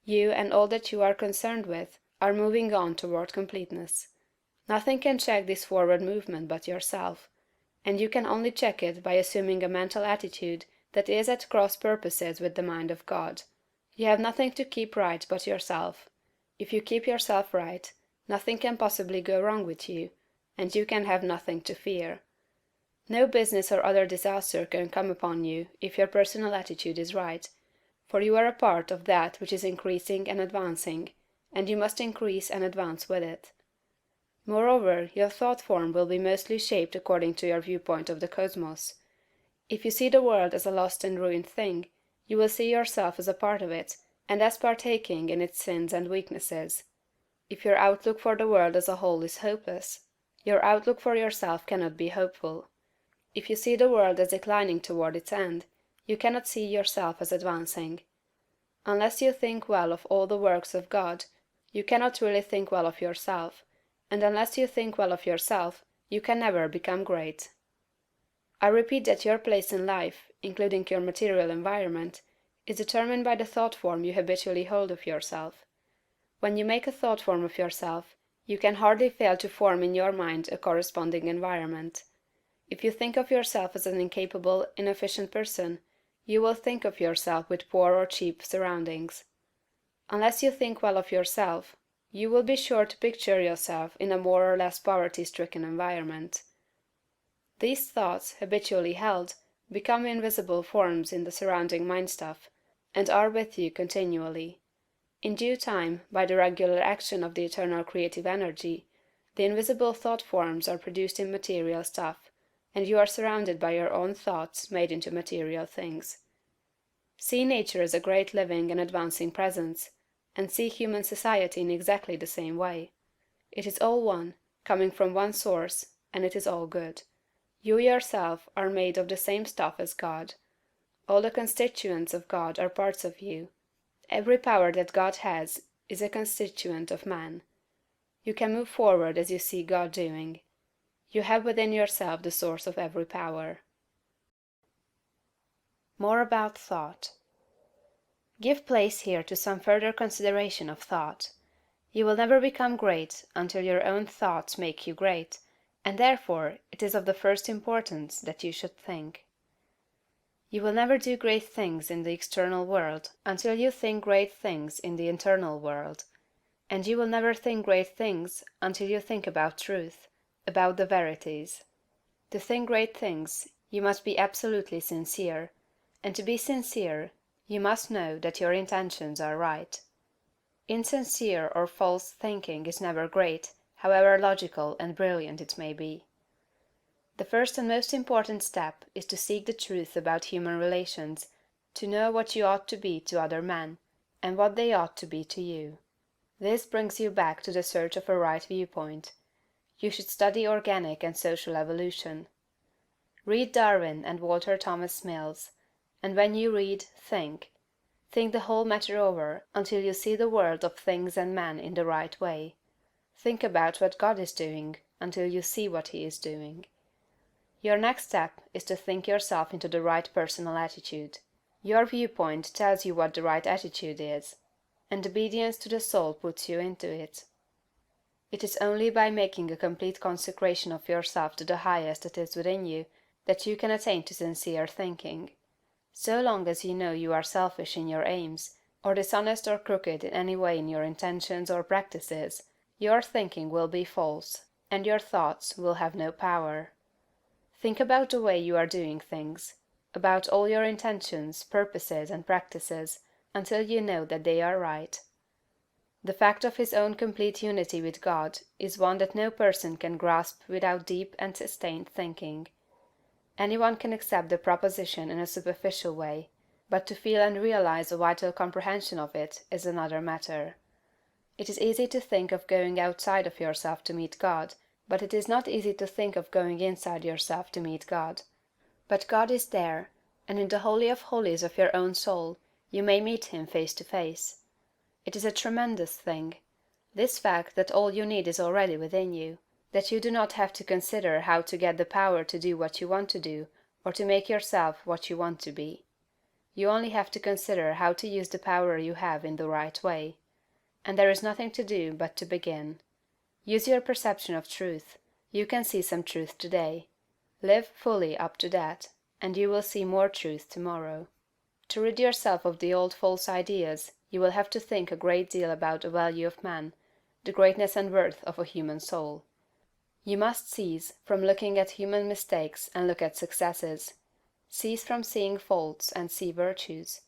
You and all that you are concerned with are moving on toward completeness. Nothing can check this forward movement but yourself, and you can only check it by assuming a mental attitude that is at cross purposes with the mind of God. You have nothing to keep right but yourself. If you keep yourself right, nothing can possibly go wrong with you, and you can have nothing to fear. No business or other disaster can come upon you if your personal attitude is right, for you are a part of that which is increasing and advancing, and you must increase and advance with it. Moreover, your thought form will be mostly shaped according to your viewpoint of the cosmos. If you see the world as a lost and ruined thing, you will see yourself as a part of it, and as partaking in its sins and weaknesses. If your outlook for the world as a whole is hopeless, your outlook for yourself cannot be hopeful. If you see the world as declining toward its end, you cannot see yourself as advancing. Unless you think well of all the works of God, you cannot really think well of yourself, and unless you think well of yourself, you can never become great. I repeat that your place in life, including your material environment, is determined by the thought form you habitually hold of yourself. When you make a thought form of yourself, You can hardly fail to form in your mind a corresponding environment. If you think of yourself as an incapable, inefficient person, you will think of yourself with poor or cheap surroundings. Unless you think well of yourself, you will be sure to picture yourself in a more or less poverty-stricken environment. These thoughts, habitually held, become invisible forms in the surrounding mind-stuff, and are with you continually. In due time, by the regular action of the eternal creative energy, the invisible thought forms are produced in material stuff, and you are surrounded by your own thoughts made into material things. See nature as a great living and advancing presence, and see human society in exactly the same way. It is all one, coming from one source, and it is all good. You yourself are made of the same stuff as God. All the constituents of God are parts of you. Every power that God has is a constituent of man. You can move forward as you see God doing. You have within yourself the source of every power. More about thought. Give place here to some further consideration of thought. You will never become great until your own thoughts make you great, and therefore it is of the first importance that you should think. You will never do great things in the external world until you think great things in the internal world, and you will never think great things until you think about truth, about the verities. To think great things, you must be absolutely sincere, and to be sincere, you must know that your intentions are right. Insincere or false thinking is never great, however logical and brilliant it may be. The first and most important step is to seek the truth about human relations, to know what you ought to be to other men, and what they ought to be to you. This brings you back to the search of a right viewpoint. You should study organic and social evolution. Read Darwin and Walter Thomas Mills, and when you read, think. Think the whole matter over until you see the world of things and men in the right way. Think about what God is doing until you see what He is doing. Your next step is to think yourself into the right personal attitude. Your viewpoint tells you what the right attitude is, and obedience to the soul puts you into it. It is only by making a complete consecration of yourself to the highest that is within you that you can attain to sincere thinking. So long as you know you are selfish in your aims, or dishonest or crooked in any way in your intentions or practices, your thinking will be false, and your thoughts will have no power. Think about the way you are doing things, about all your intentions, purposes, and practices, until you know that they are right. The fact of his own complete unity with God is one that no person can grasp without deep and sustained thinking. Anyone can accept the proposition in a superficial way, but to feel and realize a vital comprehension of it is another matter. It is easy to think of going outside of yourself to meet God, but it is not easy to think of going inside yourself to meet God. But God is there, and in the Holy of Holies of your own soul you may meet Him face to face. It is a tremendous thing, this fact that all you need is already within you, that you do not have to consider how to get the power to do what you want to do, or to make yourself what you want to be. You only have to consider how to use the power you have in the right way. And there is nothing to do but to begin. Use your perception of truth. You can see some truth today. Live fully up to that, and you will see more truth tomorrow. To rid yourself of the old false ideas, you will have to think a great deal about the value of man, the greatness and worth of a human soul. You must cease from looking at human mistakes and look at successes. Cease from seeing faults and see virtues.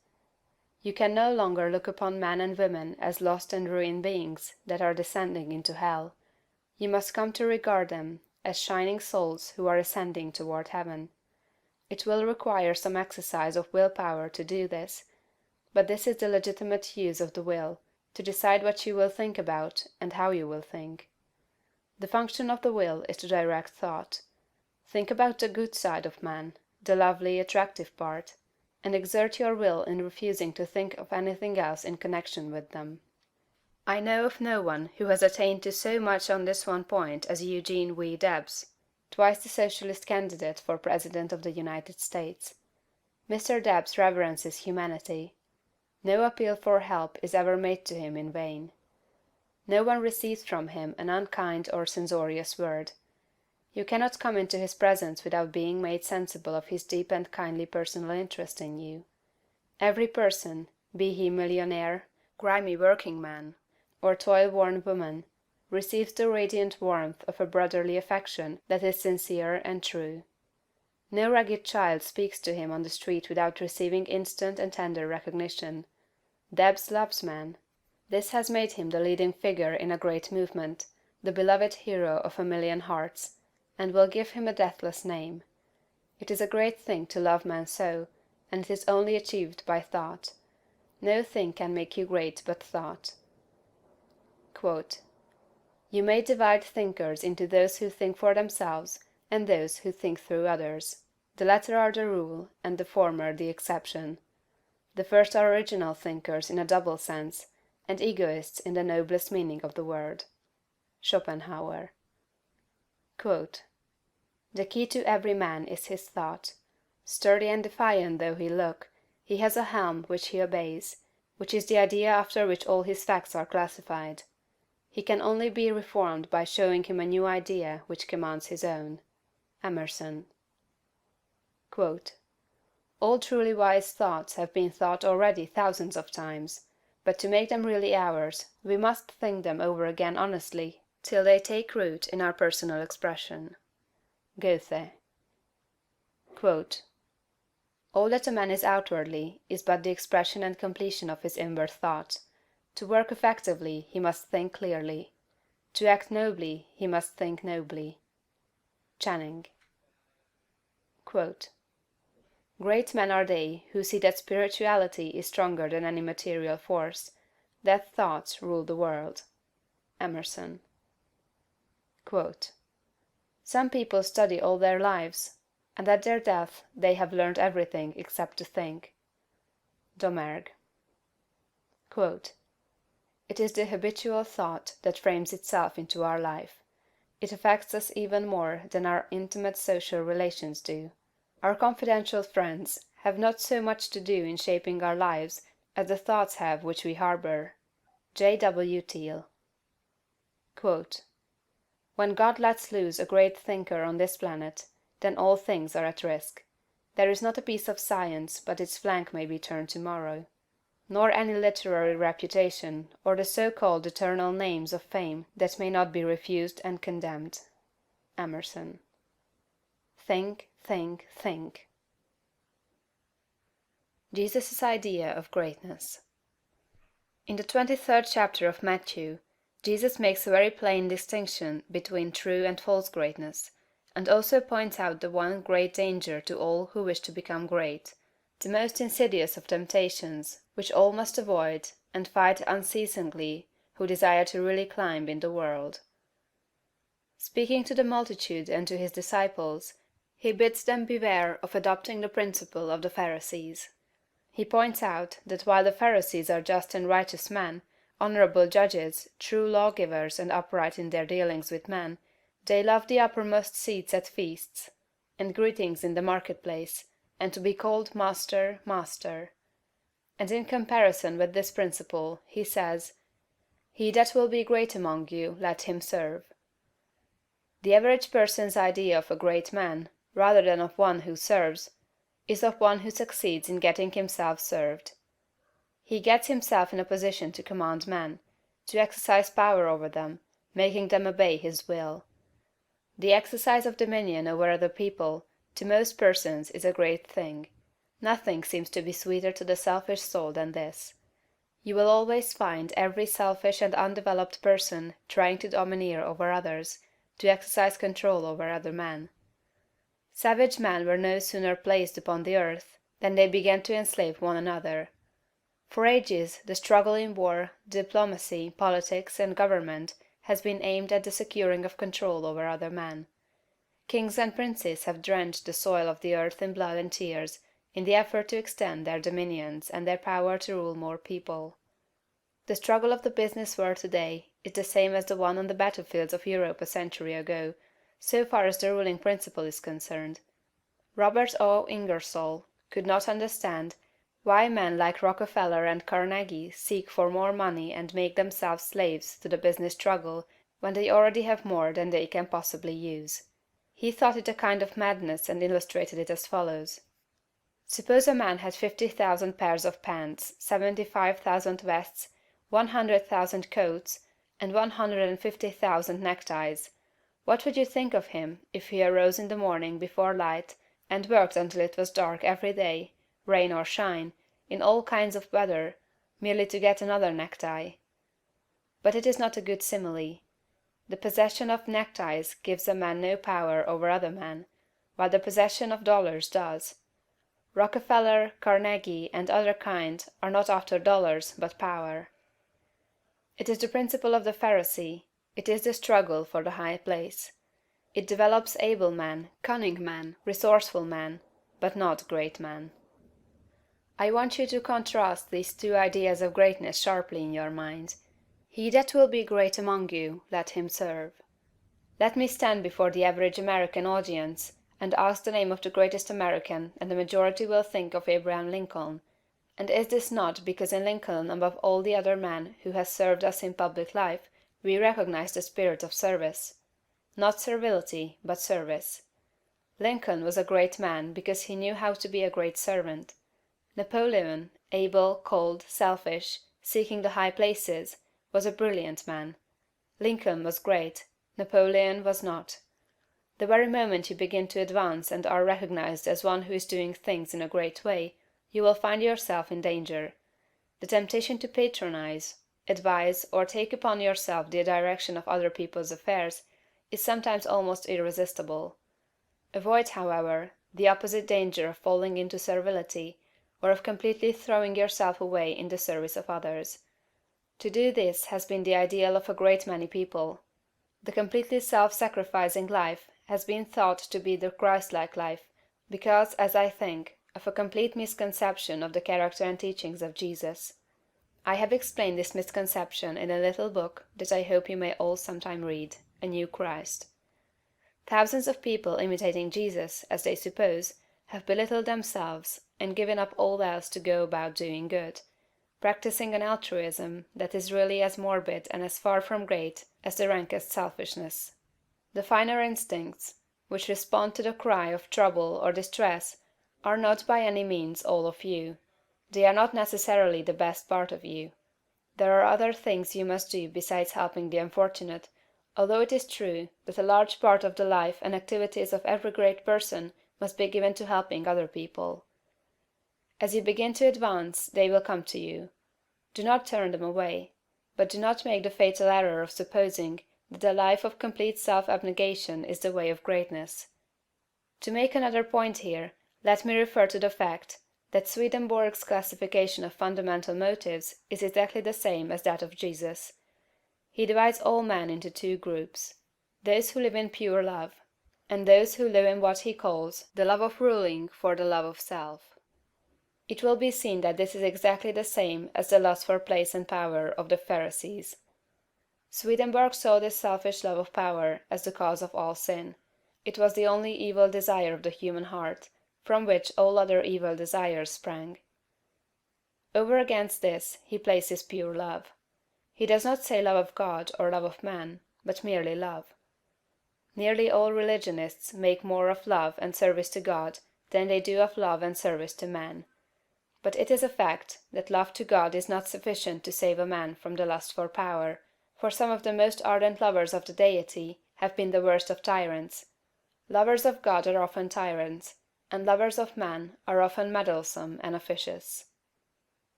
You can no longer look upon men and women as lost and ruined beings that are descending into hell. You must come to regard them as shining souls who are ascending toward heaven. It will require some exercise of will power to do this, but this is the legitimate use of the will, to decide what you will think about and how you will think. The function of the will is to direct thought. Think about the good side of man, the lovely, attractive part, and exert your will in refusing to think of anything else in connection with them. I know of no one who has attained to so much on this one point as Eugene V. Debs, twice the Socialist candidate for President of the United States. Mr. Debs reverences humanity. No appeal for help is ever made to him in vain. No one receives from him an unkind or censorious word. You cannot come into his presence without being made sensible of his deep and kindly personal interest in you. Every person, be he millionaire, grimy working-man, or toil-worn woman, receives the radiant warmth of a brotherly affection that is sincere and true. No ragged child speaks to him on the street without receiving instant and tender recognition. Debs loves man. This has made him the leading figure in a great movement, the beloved hero of a million hearts, and will give him a deathless name. It is a great thing to love man so, and it is only achieved by thought. No thing can make you great but thought. Quote, "You may divide thinkers into those who think for themselves and those who think through others. The latter are the rule, and the former the exception. The first are original thinkers in a double sense, and egoists in the noblest meaning of the word." Schopenhauer. Quote, "The key to every man is his thought. Sturdy and defiant though he look, he has a helm which he obeys, which is the idea after which all his facts are classified. He can only be reformed by showing him a new idea which commands his own." Emerson. Quote, "All truly wise thoughts have been thought already thousands of times, but to make them really ours, we must think them over again honestly till they take root in our personal expression." Goethe. Quote, "All that a man is outwardly is but the expression and completion of his inward thought. To work effectively he must think clearly. To act nobly he must think nobly." Channing. Quote, "Great men are they who see that spirituality is stronger than any material force, that thoughts rule the world." Emerson. Quote, "Some people study all their lives, and at their death they have learned everything except to think." Domergue. Quote, "It is the habitual thought that frames itself into our life. It affects us even more than our intimate social relations do. Our confidential friends have not so much to do in shaping our lives as the thoughts have which we harbor." J. W. Thiel. Quote, "When God lets loose a great thinker on this planet, then all things are at risk. There is not a piece of science but its flank may be turned to-morrow. Nor any literary reputation, or the so-called eternal names of fame that may not be refused and condemned." Emerson. Think, think, think. Jesus' idea of greatness. In the 23rd chapter of Matthew, Jesus makes a very plain distinction between true and false greatness, and also points out the one great danger to all who wish to become great, the most insidious of temptations, which all must avoid and fight unceasingly who desire to really climb in the world. Speaking to the multitude and to his disciples, he bids them beware of adopting the principle of the Pharisees. He points out that while the Pharisees are just and righteous men, honorable judges, true lawgivers and upright in their dealings with men, they love the uppermost seats at feasts, and greetings in the marketplace, and to be called Master, Master. And in comparison with this principle, he says, "He that will be great among you, let him serve." The average person's idea of a great man, rather than of one who serves, is of one who succeeds in getting himself served. He gets himself in a position to command men, to exercise power over them, making them obey his will. The exercise of dominion over other people, to most persons, is a great thing. Nothing seems to be sweeter to the selfish soul than this. You will always find every selfish and undeveloped person trying to domineer over others, to exercise control over other men. Savage men were no sooner placed upon the earth than they began to enslave one another. For ages the struggle in war, diplomacy, politics, and government has been aimed at the securing of control over other men. Kings and princes have drenched the soil of the earth in blood and tears in the effort to extend their dominions and their power to rule more people. The struggle of the business world today is the same as the one on the battlefields of Europe a century ago, so far as the ruling principle is concerned. Robert O. Ingersoll could not understand Why men like Rockefeller and Carnegie seek for more money and make themselves slaves to the business struggle when they already have more than they can possibly use. He thought it a kind of madness and illustrated it as follows. Suppose a man had 50,000 pairs of pants, 75,000 vests, 100,000 coats, and 150,000 neckties. What would you think of him if he arose in the morning before light and worked until it was dark every day, rain or shine, in all kinds of weather, merely to get another necktie? But it is not a good simile. The possession of neckties gives a man no power over other men, while the possession of dollars does. Rockefeller, Carnegie, and other kind are not after dollars but power. It is the principle of the Pharisee. It is the struggle for the high place. It develops able men, cunning men, resourceful men, but not great men. I want you to contrast these two ideas of greatness sharply in your mind. He that will be great among you, let him serve. Let me stand before the average American audience and ask the name of the greatest American, and the majority will think of Abraham Lincoln. And is this not because in Lincoln, above all the other men who has served us in public life, we recognize the spirit of service? Not servility, but service. Lincoln was a great man because he knew how to be a great servant. Napoleon, able, cold, selfish, seeking the high places, was a brilliant man. Lincoln was great, Napoleon was not. The very moment you begin to advance and are recognized as one who is doing things in a great way, you will find yourself in danger. The temptation to patronize, advise, or take upon yourself the direction of other people's affairs is sometimes almost irresistible. Avoid, however, the opposite danger of falling into servility, or of completely throwing yourself away in the service of others. To do this has been the ideal of a great many people. The completely self-sacrificing life has been thought to be the Christ-like life, because, as I think, of a complete misconception of the character and teachings of Jesus. I have explained this misconception in a little book that I hope you may all sometime read, A New Christ. Thousands of people imitating Jesus, as they suppose, have belittled themselves and given up all else to go about doing good, practicing an altruism that is really as morbid and as far from great as the rankest selfishness. The finer instincts, which respond to the cry of trouble or distress, are not by any means all of you. They are not necessarily the best part of you. There are other things you must do besides helping the unfortunate, although it is true that a large part of the life and activities of every great person must be given to helping other people. As you begin to advance, they will come to you. Do not turn them away, but do not make the fatal error of supposing that a life of complete self-abnegation is the way of greatness. To make another point here, let me refer to the fact that Swedenborg's classification of fundamental motives is exactly the same as that of Jesus. He divides all men into two groups: those who live in pure love, and those who live in what he calls the love of ruling for the love of self. It will be seen that this is exactly the same as the lust for place and power of the Pharisees. Swedenborg saw this selfish love of power as the cause of all sin. It was the only evil desire of the human heart, from which all other evil desires sprang. Over against this he places pure love. He does not say love of God or love of man, but merely love. Nearly all religionists make more of love and service to God than they do of love and service to man. But it is a fact that love to God is not sufficient to save a man from the lust for power, for some of the most ardent lovers of the Deity have been the worst of tyrants. Lovers of God are often tyrants, and lovers of man are often meddlesome and officious.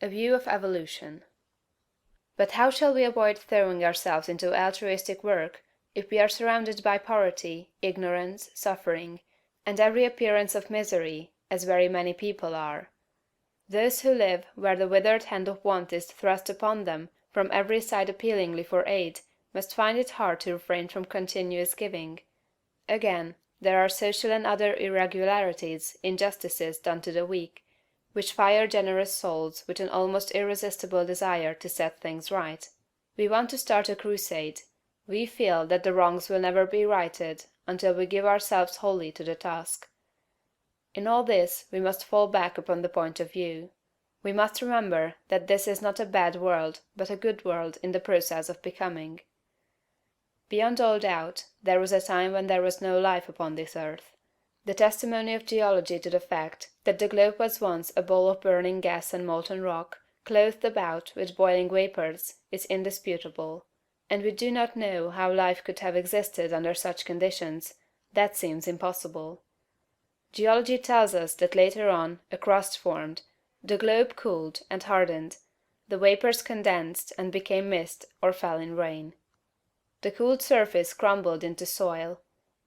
A view of evolution. But how shall we avoid throwing ourselves into altruistic work if we are surrounded by poverty, ignorance, suffering, and every appearance of misery, as very many people are? Those who live where the withered hand of want is thrust upon them from every side appealingly for aid must find it hard to refrain from continuous giving. Again, there are social and other irregularities, injustices done to the weak, which fire generous souls with an almost irresistible desire to set things right. We want to start a crusade. We feel that the wrongs will never be righted until we give ourselves wholly to the task. In all this we must fall back upon the point of view. We must remember that this is not a bad world, but a good world in the process of becoming. Beyond all doubt, there was a time when there was no life upon this earth. The testimony of geology to the fact that the globe was once a ball of burning gas and molten rock, clothed about with boiling vapors, is indisputable. And we do not know how life could have existed under such conditions. That seems impossible. Geology tells us that later on a crust formed, the globe cooled and hardened, the vapors condensed and became mist or fell in rain. The cooled surface crumbled into soil,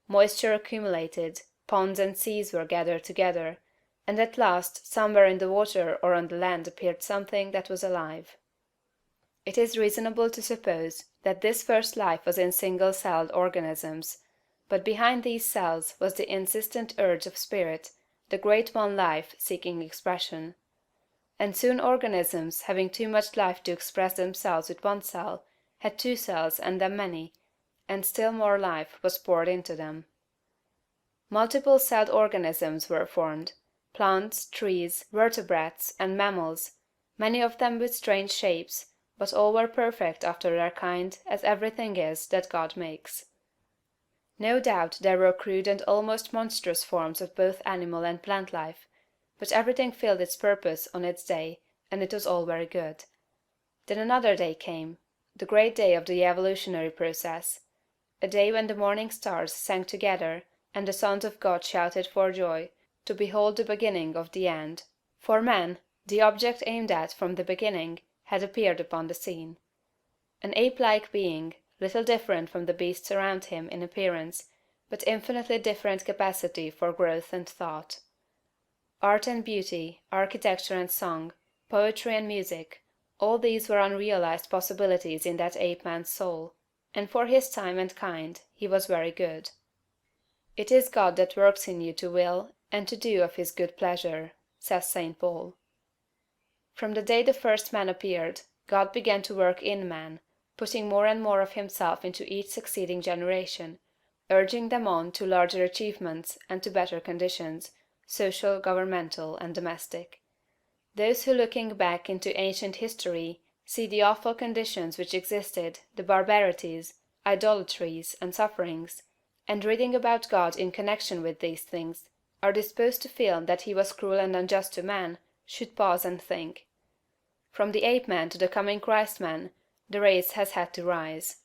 moisture accumulated, ponds and seas were gathered together, and at last somewhere in the water or on the land appeared something that was alive. It is reasonable to suppose that this first life was in single-celled organisms, but behind these cells was the insistent urge of spirit, the great one life seeking expression. And soon organisms, having too much life to express themselves with one cell, had two cells and them many, and still more life was poured into them. Multiple-celled organisms were formed, plants, trees, vertebrates, and mammals, many of them with strange shapes, but all were perfect after their kind, as everything is that God makes. No doubt there were crude and almost monstrous forms of both animal and plant life, but everything filled its purpose on its day, and it was all very good. Then another day came, the great day of the evolutionary process, a day when the morning stars sang together, and the sons of God shouted for joy to behold the beginning of the end. For man, the object aimed at from the beginning, had appeared upon the scene. An ape-like being, little different from the beasts around him in appearance, but infinitely different capacity for growth and thought. Art and beauty, architecture and song, poetry and music, all these were unrealized possibilities in that ape-man's soul, and for his time and kind he was very good. It is God that works in you to will and to do of his good pleasure, says St. Paul. From the day the first man appeared, God began to work in man, putting more and more of himself into each succeeding generation, urging them on to larger achievements and to better conditions, social, governmental, and domestic. Those who looking back into ancient history see the awful conditions which existed, the barbarities, idolatries, and sufferings, and reading about God in connection with these things, are disposed to feel that he was cruel and unjust to man, should pause and think. From the ape-man to the coming Christ-man, the race has had to rise.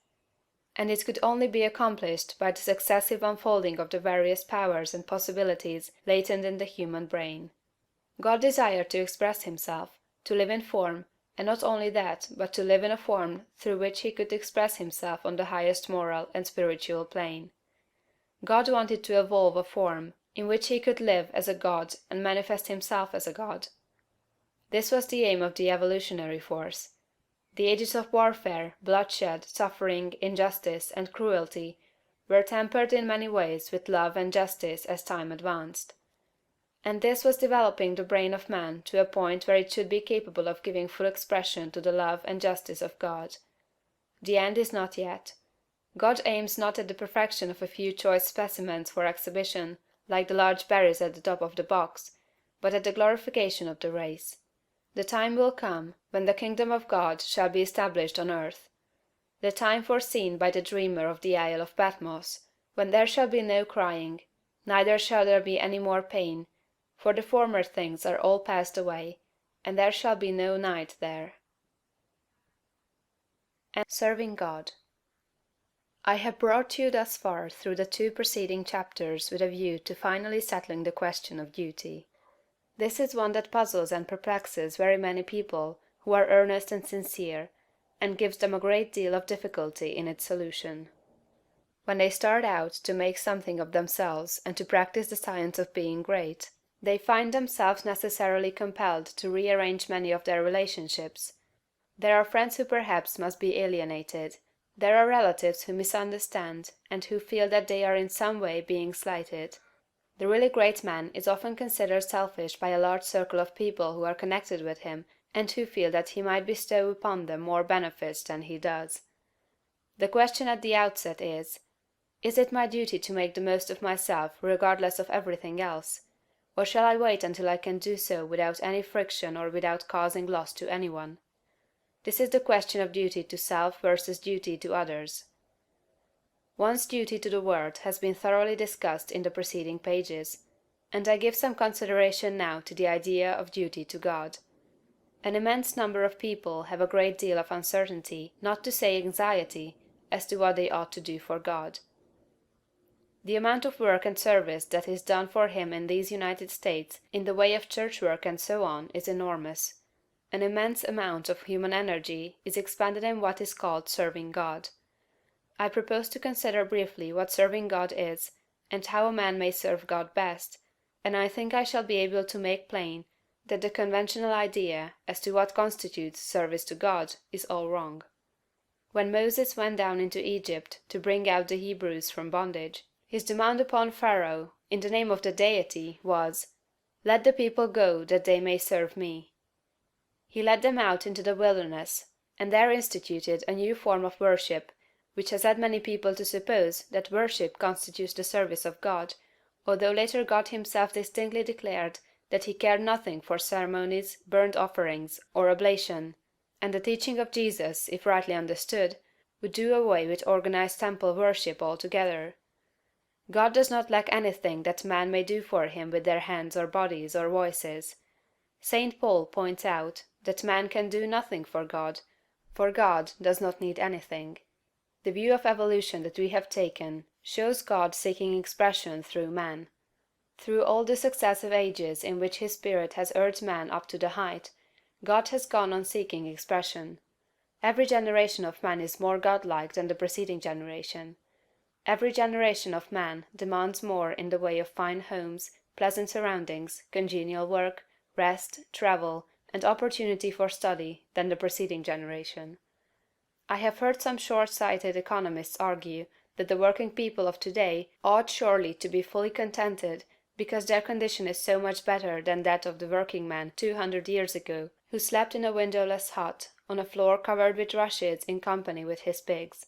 And it could only be accomplished by the successive unfolding of the various powers and possibilities latent in the human brain. God desired to express himself, to live in form, and not only that, but to live in a form through which he could express himself on the highest moral and spiritual plane. God wanted to evolve a form in which he could live as a God and manifest himself as a God. This was the aim of the evolutionary force. The ages of warfare, bloodshed, suffering, injustice, and cruelty were tempered in many ways with love and justice as time advanced. And this was developing the brain of man to a point where it should be capable of giving full expression to the love and justice of God. The end is not yet. God aims not at the perfection of a few choice specimens for exhibition, like the large berries at the top of the box, but at the glorification of the race. The time will come when the kingdom of God shall be established on earth. The time foreseen by the dreamer of the Isle of Patmos, when there shall be no crying, neither shall there be any more pain, for the former things are all passed away, and there shall be no night there. And serving God. I have brought you thus far through the 2 preceding chapters with a view to finally settling the question of duty. This is one that puzzles and perplexes very many people who are earnest and sincere, and gives them a great deal of difficulty in its solution. When they start out to make something of themselves and to practice the science of being great, they find themselves necessarily compelled to rearrange many of their relationships. There are friends who perhaps must be alienated. There are relatives who misunderstand and who feel that they are in some way being slighted. The really great man is often considered selfish by a large circle of people who are connected with him and who feel that he might bestow upon them more benefits than he does. The question at the outset is it my duty to make the most of myself regardless of everything else? Or shall I wait until I can do so without any friction or without causing loss to any one? This is the question of duty to self versus duty to others. One's duty to the world has been thoroughly discussed in the preceding pages, and I give some consideration now to the idea of duty to God. An immense number of people have a great deal of uncertainty, not to say anxiety, as to what they ought to do for God. The amount of work and service that is done for him in these United States in the way of church work and so on is enormous. An immense amount of human energy is expended in what is called serving God. I propose to consider briefly what serving God is, and how a man may serve God best, and I think I shall be able to make plain that the conventional idea as to what constitutes service to God is all wrong. When Moses went down into Egypt to bring out the Hebrews from bondage, his demand upon Pharaoh, in the name of the Deity, was, "Let the people go that they may serve me." He led them out into the wilderness, and there instituted a new form of worship, which has led many people to suppose that worship constitutes the service of God, although later God himself distinctly declared that he cared nothing for ceremonies, burnt offerings, or oblation, and the teaching of Jesus, if rightly understood, would do away with organized temple worship altogether. God does not lack anything that man may do for him with their hands or bodies or voices. St. Paul points out that man can do nothing for God does not need anything. The view of evolution that we have taken shows God seeking expression through man. Through all the successive ages in which his Spirit has urged man up to the height, God has gone on seeking expression. Every generation of man is more godlike than the preceding generation. Every generation of man demands more in the way of fine homes, pleasant surroundings, congenial work, rest, travel, and opportunity for study than the preceding generation. I have heard some short-sighted economists argue that the working people of today ought surely to be fully contented because their condition is so much better than that of the working man 200 years ago, who slept in a windowless hut on a floor covered with rushes in company with his pigs.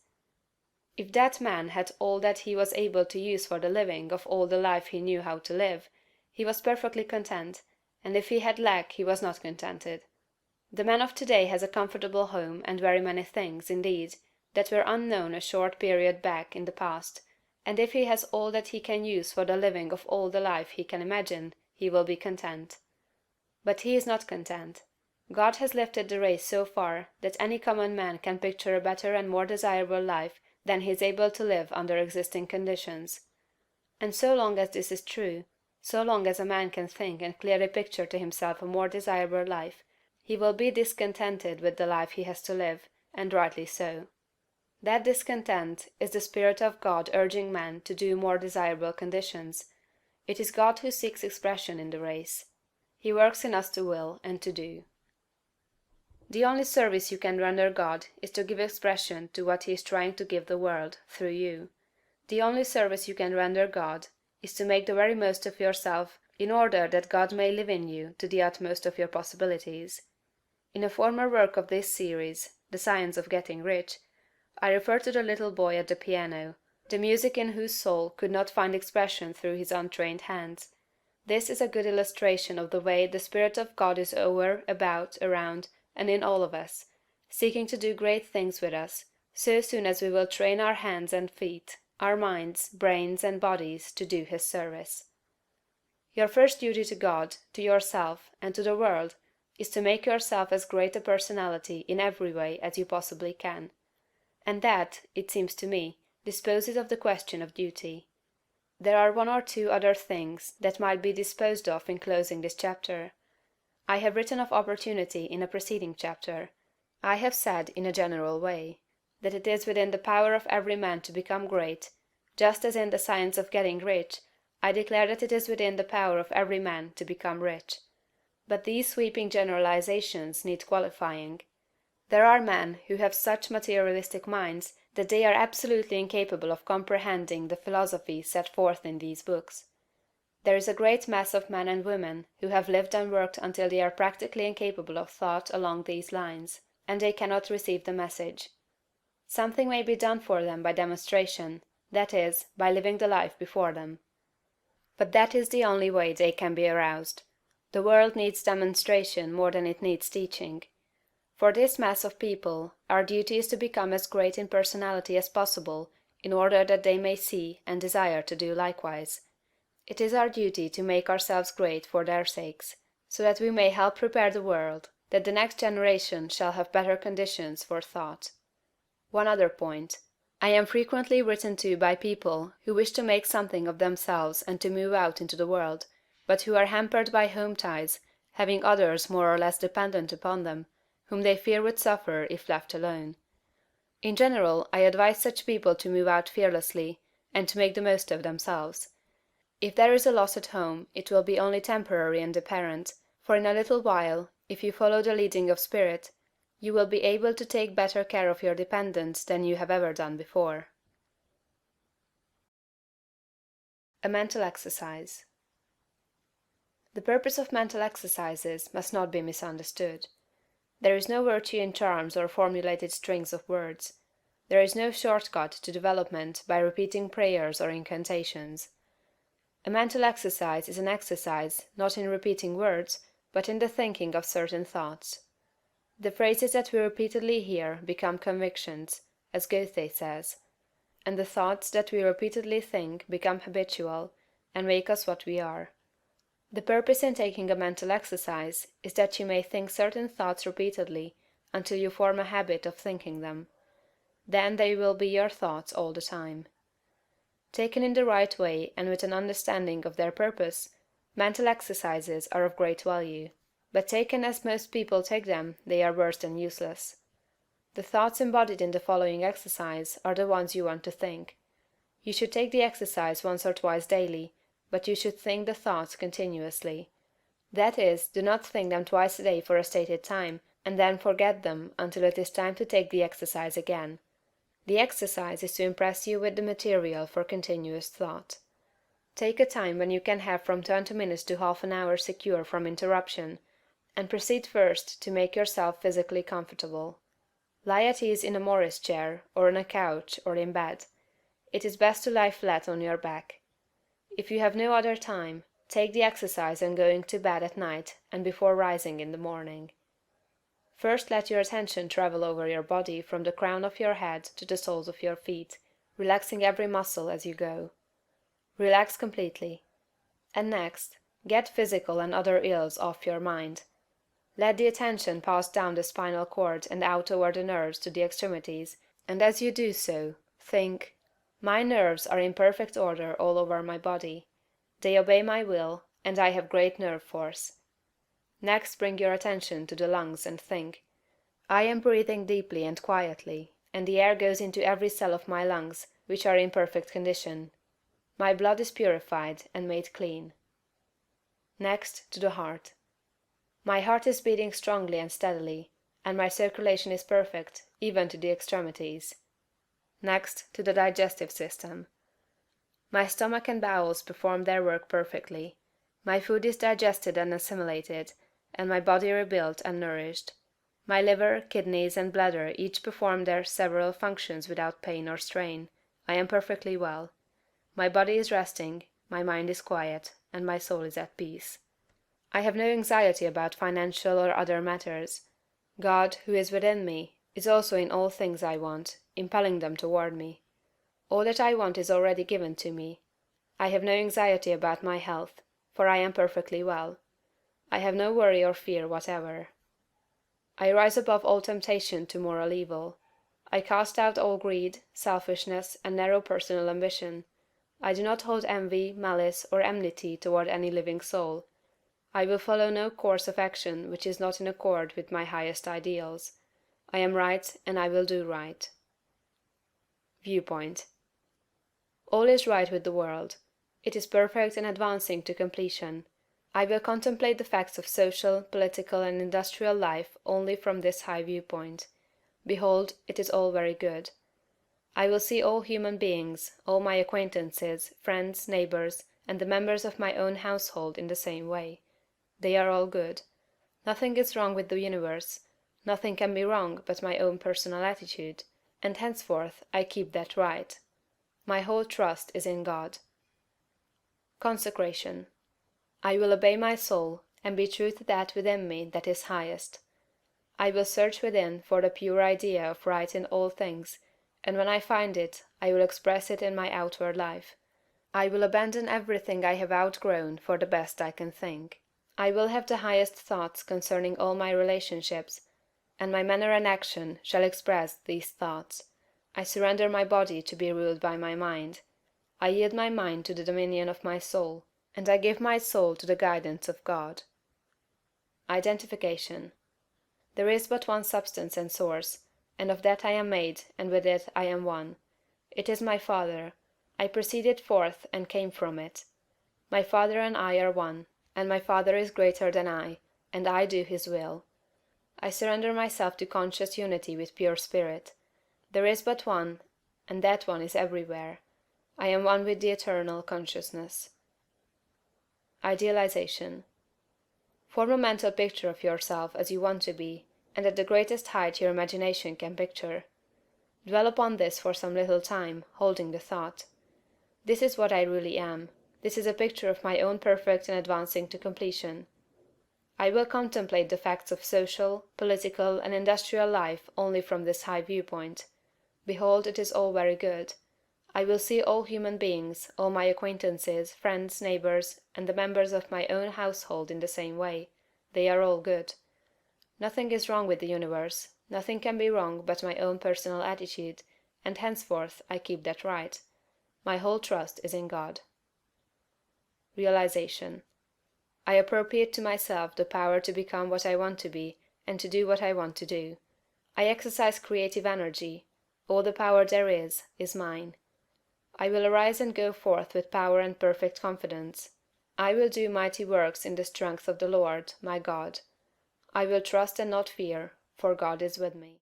If that man had all that he was able to use for the living of all the life he knew how to live, he was perfectly content, and if he had lack he was not contented. The man of today has a comfortable home and very many things, indeed, that were unknown a short period back in the past, and if he has all that he can use for the living of all the life he can imagine, he will be content. But he is not content. God has lifted the race so far that any common man can picture a better and more desirable life than he is able to live under existing conditions. And so long as this is true, so long as a man can think and clearly picture to himself a more desirable life, he will be discontented with the life he has to live, and rightly so. That discontent is the Spirit of God urging man to do more desirable conditions. It is God who seeks expression in the race. He works in us to will and to do. The only service you can render God is to give expression to what he is trying to give the world through you. The only service you can render God is to make the very most of yourself in order that God may live in you to the utmost of your possibilities. In a former work of this series, The Science of Getting Rich, I refer to the little boy at the piano, the music in whose soul could not find expression through his untrained hands. This is a good illustration of the way the Spirit of God is over, about, around, and in all of us, seeking to do great things with us, so soon as we will train our hands and feet, our minds, brains, and bodies to do his service. Your first duty to God, to yourself, and to the world is to make yourself as great a personality in every way as you possibly can. And that, it seems to me, disposes of the question of duty. There are one or two other things that might be disposed of in closing this chapter. I have written of opportunity in a preceding chapter. I have said, in a general way, that it is within the power of every man to become great, just as in the science of getting rich, I declare that it is within the power of every man to become rich. But these sweeping generalizations need qualifying. There are men who have such materialistic minds that they are absolutely incapable of comprehending the philosophy set forth in these books. There is a great mass of men and women who have lived and worked until they are practically incapable of thought along these lines, and they cannot receive the message. Something may be done for them by demonstration, that is, by living the life before them. But that is the only way they can be aroused. The world needs demonstration more than it needs teaching. For this mass of people, our duty is to become as great in personality as possible, in order that they may see and desire to do likewise. It is our duty to make ourselves great for their sakes, so that we may help prepare the world, that the next generation shall have better conditions for thought. One other point. I am frequently written to by people who wish to make something of themselves and to move out into the world, but who are hampered by home ties, having others more or less dependent upon them, whom they fear would suffer if left alone. In general, I advise such people to move out fearlessly, and to make the most of themselves. If there is a loss at home, it will be only temporary and apparent, for in a little while, if you follow the leading of spirit, you will be able to take better care of your dependents than you have ever done before. A mental exercise. The purpose of mental exercises must not be misunderstood. There is no virtue in charms or formulated strings of words. There is no short-cut to development by repeating prayers or incantations. A mental exercise is an exercise, not in repeating words, but in the thinking of certain thoughts. The phrases that we repeatedly hear become convictions, as Goethe says, and the thoughts that we repeatedly think become habitual, and make us what we are. The purpose in taking a mental exercise is that you may think certain thoughts repeatedly until you form a habit of thinking them. Then they will be your thoughts all the time. Taken in the right way and with an understanding of their purpose, mental exercises are of great value, but taken as most people take them, they are worse than useless. The thoughts embodied in the following exercise are the ones you want to think. You should take the exercise once or twice daily, but you should think the thoughts continuously. That is, do not think them twice a day for a stated time, and then forget them until it is time to take the exercise again. The exercise is to impress you with the material for continuous thought. Take a time when you can have from 20 minutes to half an hour secure from interruption, and proceed first to make yourself physically comfortable. Lie at ease in a Morris chair, or on a couch, or in bed. It is best to lie flat on your back. If you have no other time, take the exercise on going to bed at night and before rising in the morning. First let your attention travel over your body from the crown of your head to the soles of your feet, relaxing every muscle as you go. Relax completely. And next, get physical and other ills off your mind. Let the attention pass down the spinal cord and out over the nerves to the extremities, and as you do so, think, "My nerves are in perfect order all over my body. They obey my will, and I have great nerve force." Next bring your attention to the lungs and think, "I am breathing deeply and quietly, and the air goes into every cell of my lungs, which are in perfect condition. My blood is purified and made clean." Next to the heart. "My heart is beating strongly and steadily, and my circulation is perfect, even to the extremities." Next to the digestive system. "My stomach and bowels perform their work perfectly. My food is digested and assimilated, and my body rebuilt and nourished. My liver, kidneys, and bladder each perform their several functions without pain or strain. I am perfectly well. My body is resting, my mind is quiet, and my soul is at peace. I have no anxiety about financial or other matters. God, who is within me, is also in all things I want, impelling them toward me. All that I want is already given to me. I have no anxiety about my health, for I am perfectly well. I have no worry or fear whatever. I rise above all temptation to moral evil. I cast out all greed, selfishness, and narrow personal ambition. I do not hold envy, malice, or enmity toward any living soul. I will follow no course of action which is not in accord with my highest ideals. I am right, and I will do right. Viewpoint. All is right with the world. It is perfect and advancing to completion. I will contemplate the facts of social, political, and industrial life only from this high viewpoint. Behold, it is all very good. I will see all human beings, all my acquaintances, friends, neighbors, and the members of my own household in the same way. They are all good. Nothing is wrong with the universe. Nothing can be wrong but my own personal attitude, and henceforth I keep that right. My whole trust is in God. Consecration. I will obey my soul, and be true to that within me that is highest. I will search within for the pure idea of right in all things, and when I find it, I will express it in my outward life. I will abandon everything I have outgrown for the best I can think. I will have the highest thoughts concerning all my relationships, and my manner and action shall express these thoughts. I surrender my body to be ruled by my mind. I yield my mind to the dominion of my soul, and I give my soul to the guidance of God. Identification. There is but one substance and source, and of that I am made, and with it I am one. It is my Father. I proceeded forth and came from it. My Father and I are one, and my Father is greater than I, and I do his will. I surrender myself to conscious unity with pure spirit. There is but one, and that one is everywhere. I am one with the eternal consciousness. Idealization. Form a mental picture of yourself as you want to be, and at the greatest height your imagination can picture. Dwell upon this for some little time, holding the thought. This is what I really am. This is a picture of my own perfect and advancing to completion. I will contemplate the facts of social, political, and industrial life only from this high viewpoint. Behold, it is all very good. I will see all human beings, all my acquaintances, friends, neighbors, and the members of my own household in the same way. They are all good. Nothing is wrong with the universe, nothing can be wrong but my own personal attitude, and henceforth I keep that right. My whole trust is in God. Realization. I appropriate to myself the power to become what I want to be, and to do what I want to do. I exercise creative energy. All the power there is mine. I will arise and go forth with power and perfect confidence. I will do mighty works in the strength of the Lord, my God. I will trust and not fear, for God is with me.